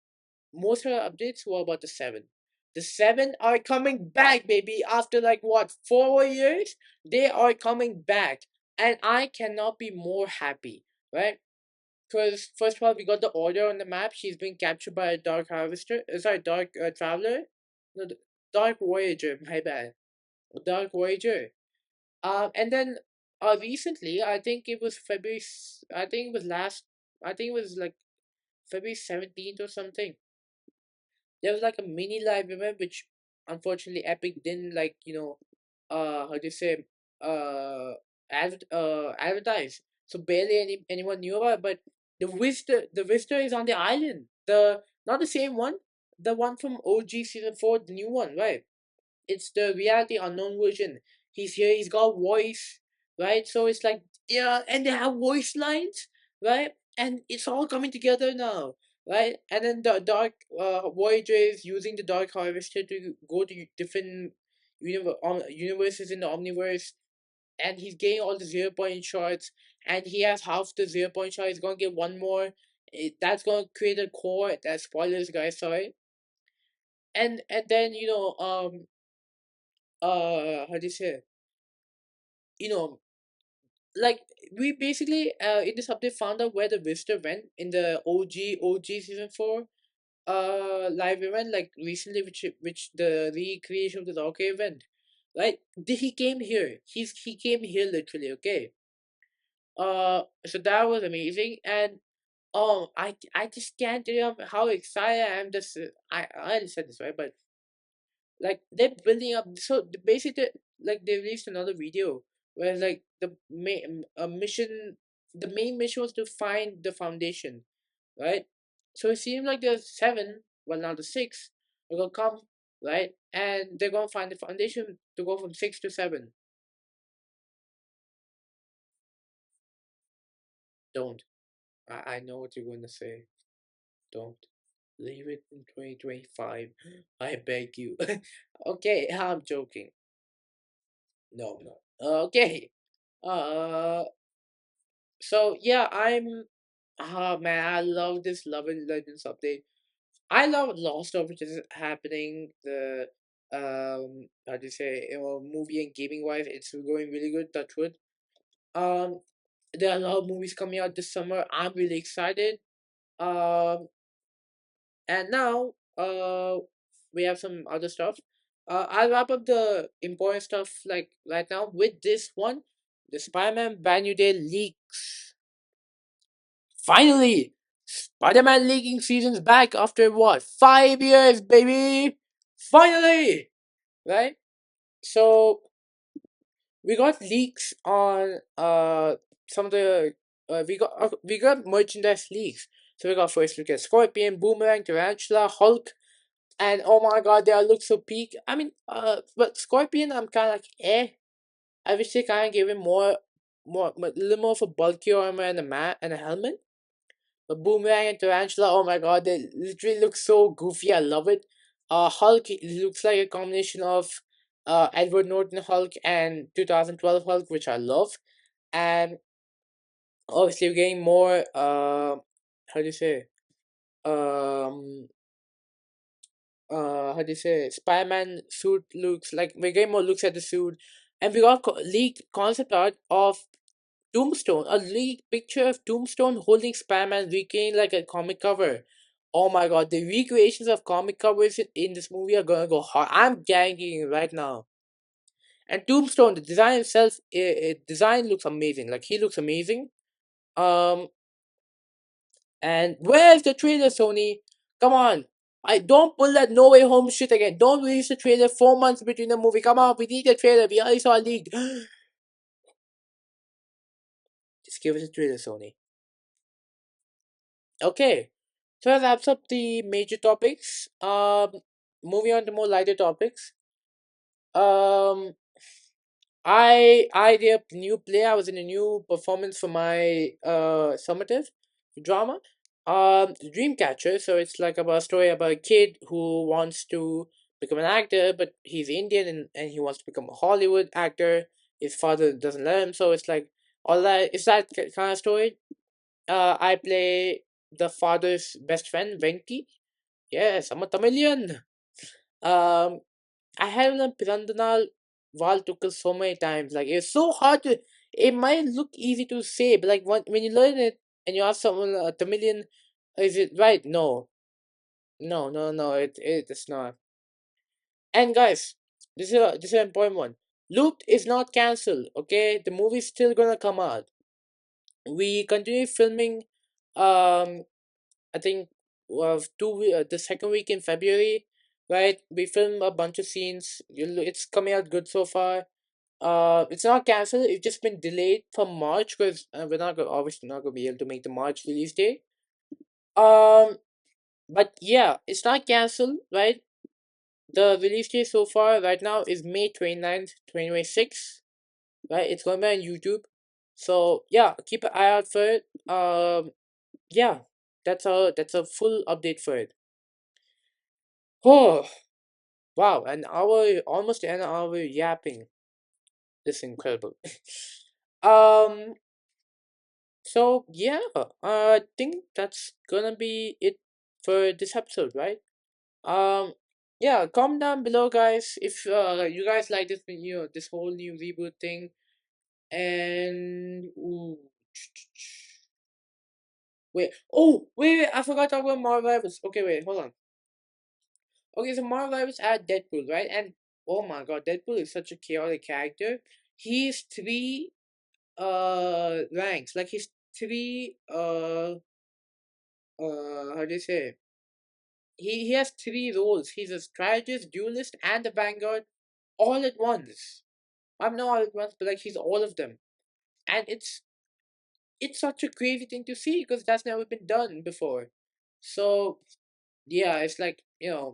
most of the updates were about the seven. The seven are coming back, baby. After like what 4 years, they are coming back, and I cannot be more happy, right? Because first of all, we got the order on the map. She's been captured by a dark harvester. Sorry, dark traveler. No, dark voyager. My bad. Dark voyager. And then recently, I think it was February. I think it was last. I think it was like February 17th or something. There was like a mini live event which unfortunately Epic didn't like, how do you say, advertise. So barely anyone knew about it, but the visitor is on the island. The Not the same one, the one from OG season 4, the new one, right? It's the reality unknown version. He's here, he's got voice, right? So it's like, yeah, and they have voice lines, right? And it's all coming together now, right? And then the dark Voyager is using the dark harvester to go to different universes in the omniverse, and he's getting all the 0 point shots, and he has half the 0 point shot. He's gonna get one more. That's gonna create a core. That spoilers, guys. Sorry. And then how do you say, you know like we basically in this update found out where the visitor went in the OG season 4 live event, like recently, which the recreation of the Rocket event, right? He came here. He came here literally. Okay. So that was amazing, and I just can't tell you how excited I am. Just I understand this, right? But like they're building up. So basically, like they released another video where like the main mission, the main mission was to find the foundation, right? So it seems like there's seven, well now the six are gonna come, right? And they're gonna find the foundation to go from six to seven. Don't. I know what you're gonna say. Don't. Leave it in 2025. I beg you. Okay, I'm joking. No, no. Okay. Uh, so yeah, oh man, I love this Love and Legends update. I love a lot of stuff which is happening. The how do you say, movie and gaming wise, it's going really good. Touch wood. Um, there are a lot of movies coming out this summer. I'm really excited. Um, and now we have some other stuff. I'll wrap up the important stuff like right now with this one. The Spider-Man Brand New Day leaks. Finally, Spider-Man leaking season's back after what? 5 years, baby! Finally! Right? So we got leaks on some of the we got merchandise leaks. So we got first look at Scorpion, Boomerang, Tarantula, Hulk, and oh my god, they all look so peak. I mean, but Scorpion, I'm kind of like eh. I wish they kind of gave him a little more of a bulky armor and a mat and a helmet. But Boomerang and Tarantula, oh my god, they literally look so goofy. I love it. Hulk it looks like a combination of Edward Norton Hulk and 2012 Hulk, which I love. And obviously, we're getting more. How do you say? Um, how do you say? Spider-Man suit looks like we're getting more looks at the suit, and we got leaked concept art of Tombstone, a leaked picture of Tombstone holding Spider-Man recreating like a comic cover. Oh my god, the recreations of comic covers in this movie are gonna go hard. I'm guaranteeing it right now. And Tombstone, the design itself, design looks amazing. Like he looks amazing. Um, and where's the trailer, Sony? Come on. I don't pull that No Way Home shit again. Don't release the trailer 4 months between the movie. Come on, we need the trailer. We already saw a leak. Just give us a trailer, Sony. Okay, so that wraps up the major topics. Moving on to more lighter topics. Um, I did a new play. I was in a new performance for my summative drama. Dreamcatcher. So it's like about a story about a kid who wants to become an actor, but he's Indian and he wants to become a Hollywood actor. His father doesn't let him, so it's like all that. It's that kind of story. I play the father's best friend, Venki. Yes, I'm a Tamilian. Um, I have learned Pirandanal Valtukal so many times. Like it's so hard to. It might look easy to say, but like when you learn it and you ask someone a Tamilian, is it right? No, no, no, no. It's not. And guys, this is an important one. Looped is not cancelled. Okay, the movie's still gonna come out. We continue filming. Um, I think the second week in February, right? We filmed a bunch of scenes. It's coming out good so far. It's not cancelled. It's just been delayed from March because we're not gonna, obviously not gonna be able to make the March release date. Um, but yeah, it's not cancelled, right? The release date so far right now is May 29th, 2026, right? It's going to be on YouTube. So yeah, keep an eye out for it. Yeah, that's a full update for it. Oh, wow, an hour, almost an hour yapping. This is incredible. um, so yeah, I think that's gonna be it for this episode, right? Um, yeah, comment down below, guys, if you guys like this video, this whole new reboot thing, and ooh, wait, I forgot to talk about Marvel Rivals. Okay, wait, hold on. Okay, so Marvel Rivals add Deadpool, right? And Oh my god, Deadpool is such a chaotic character. He's three ranks. Like he's three how do you say? He has three roles. He's a strategist, duelist, and a vanguard all at once. I'm not all at once, but like he's all of them. And it's such a crazy thing to see because that's never been done before. So yeah, it's like, yeah,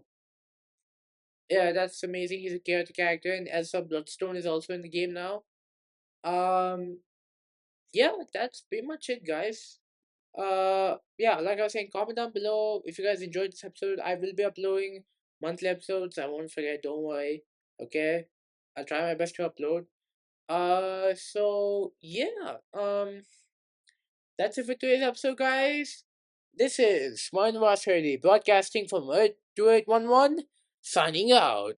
that's amazing. He's a character character, and Elsa Bloodstone is also in the game now. Um, yeah, that's pretty much it, guys. Yeah, like I was saying, comment down below if you guys enjoyed this episode. I will be uploading monthly episodes. I won't forget. Don't worry. Okay, I'll try my best to upload. So yeah. That's it for today's episode, guys. This is Smaran Vasireddi broadcasting from Earth 2811, signing out.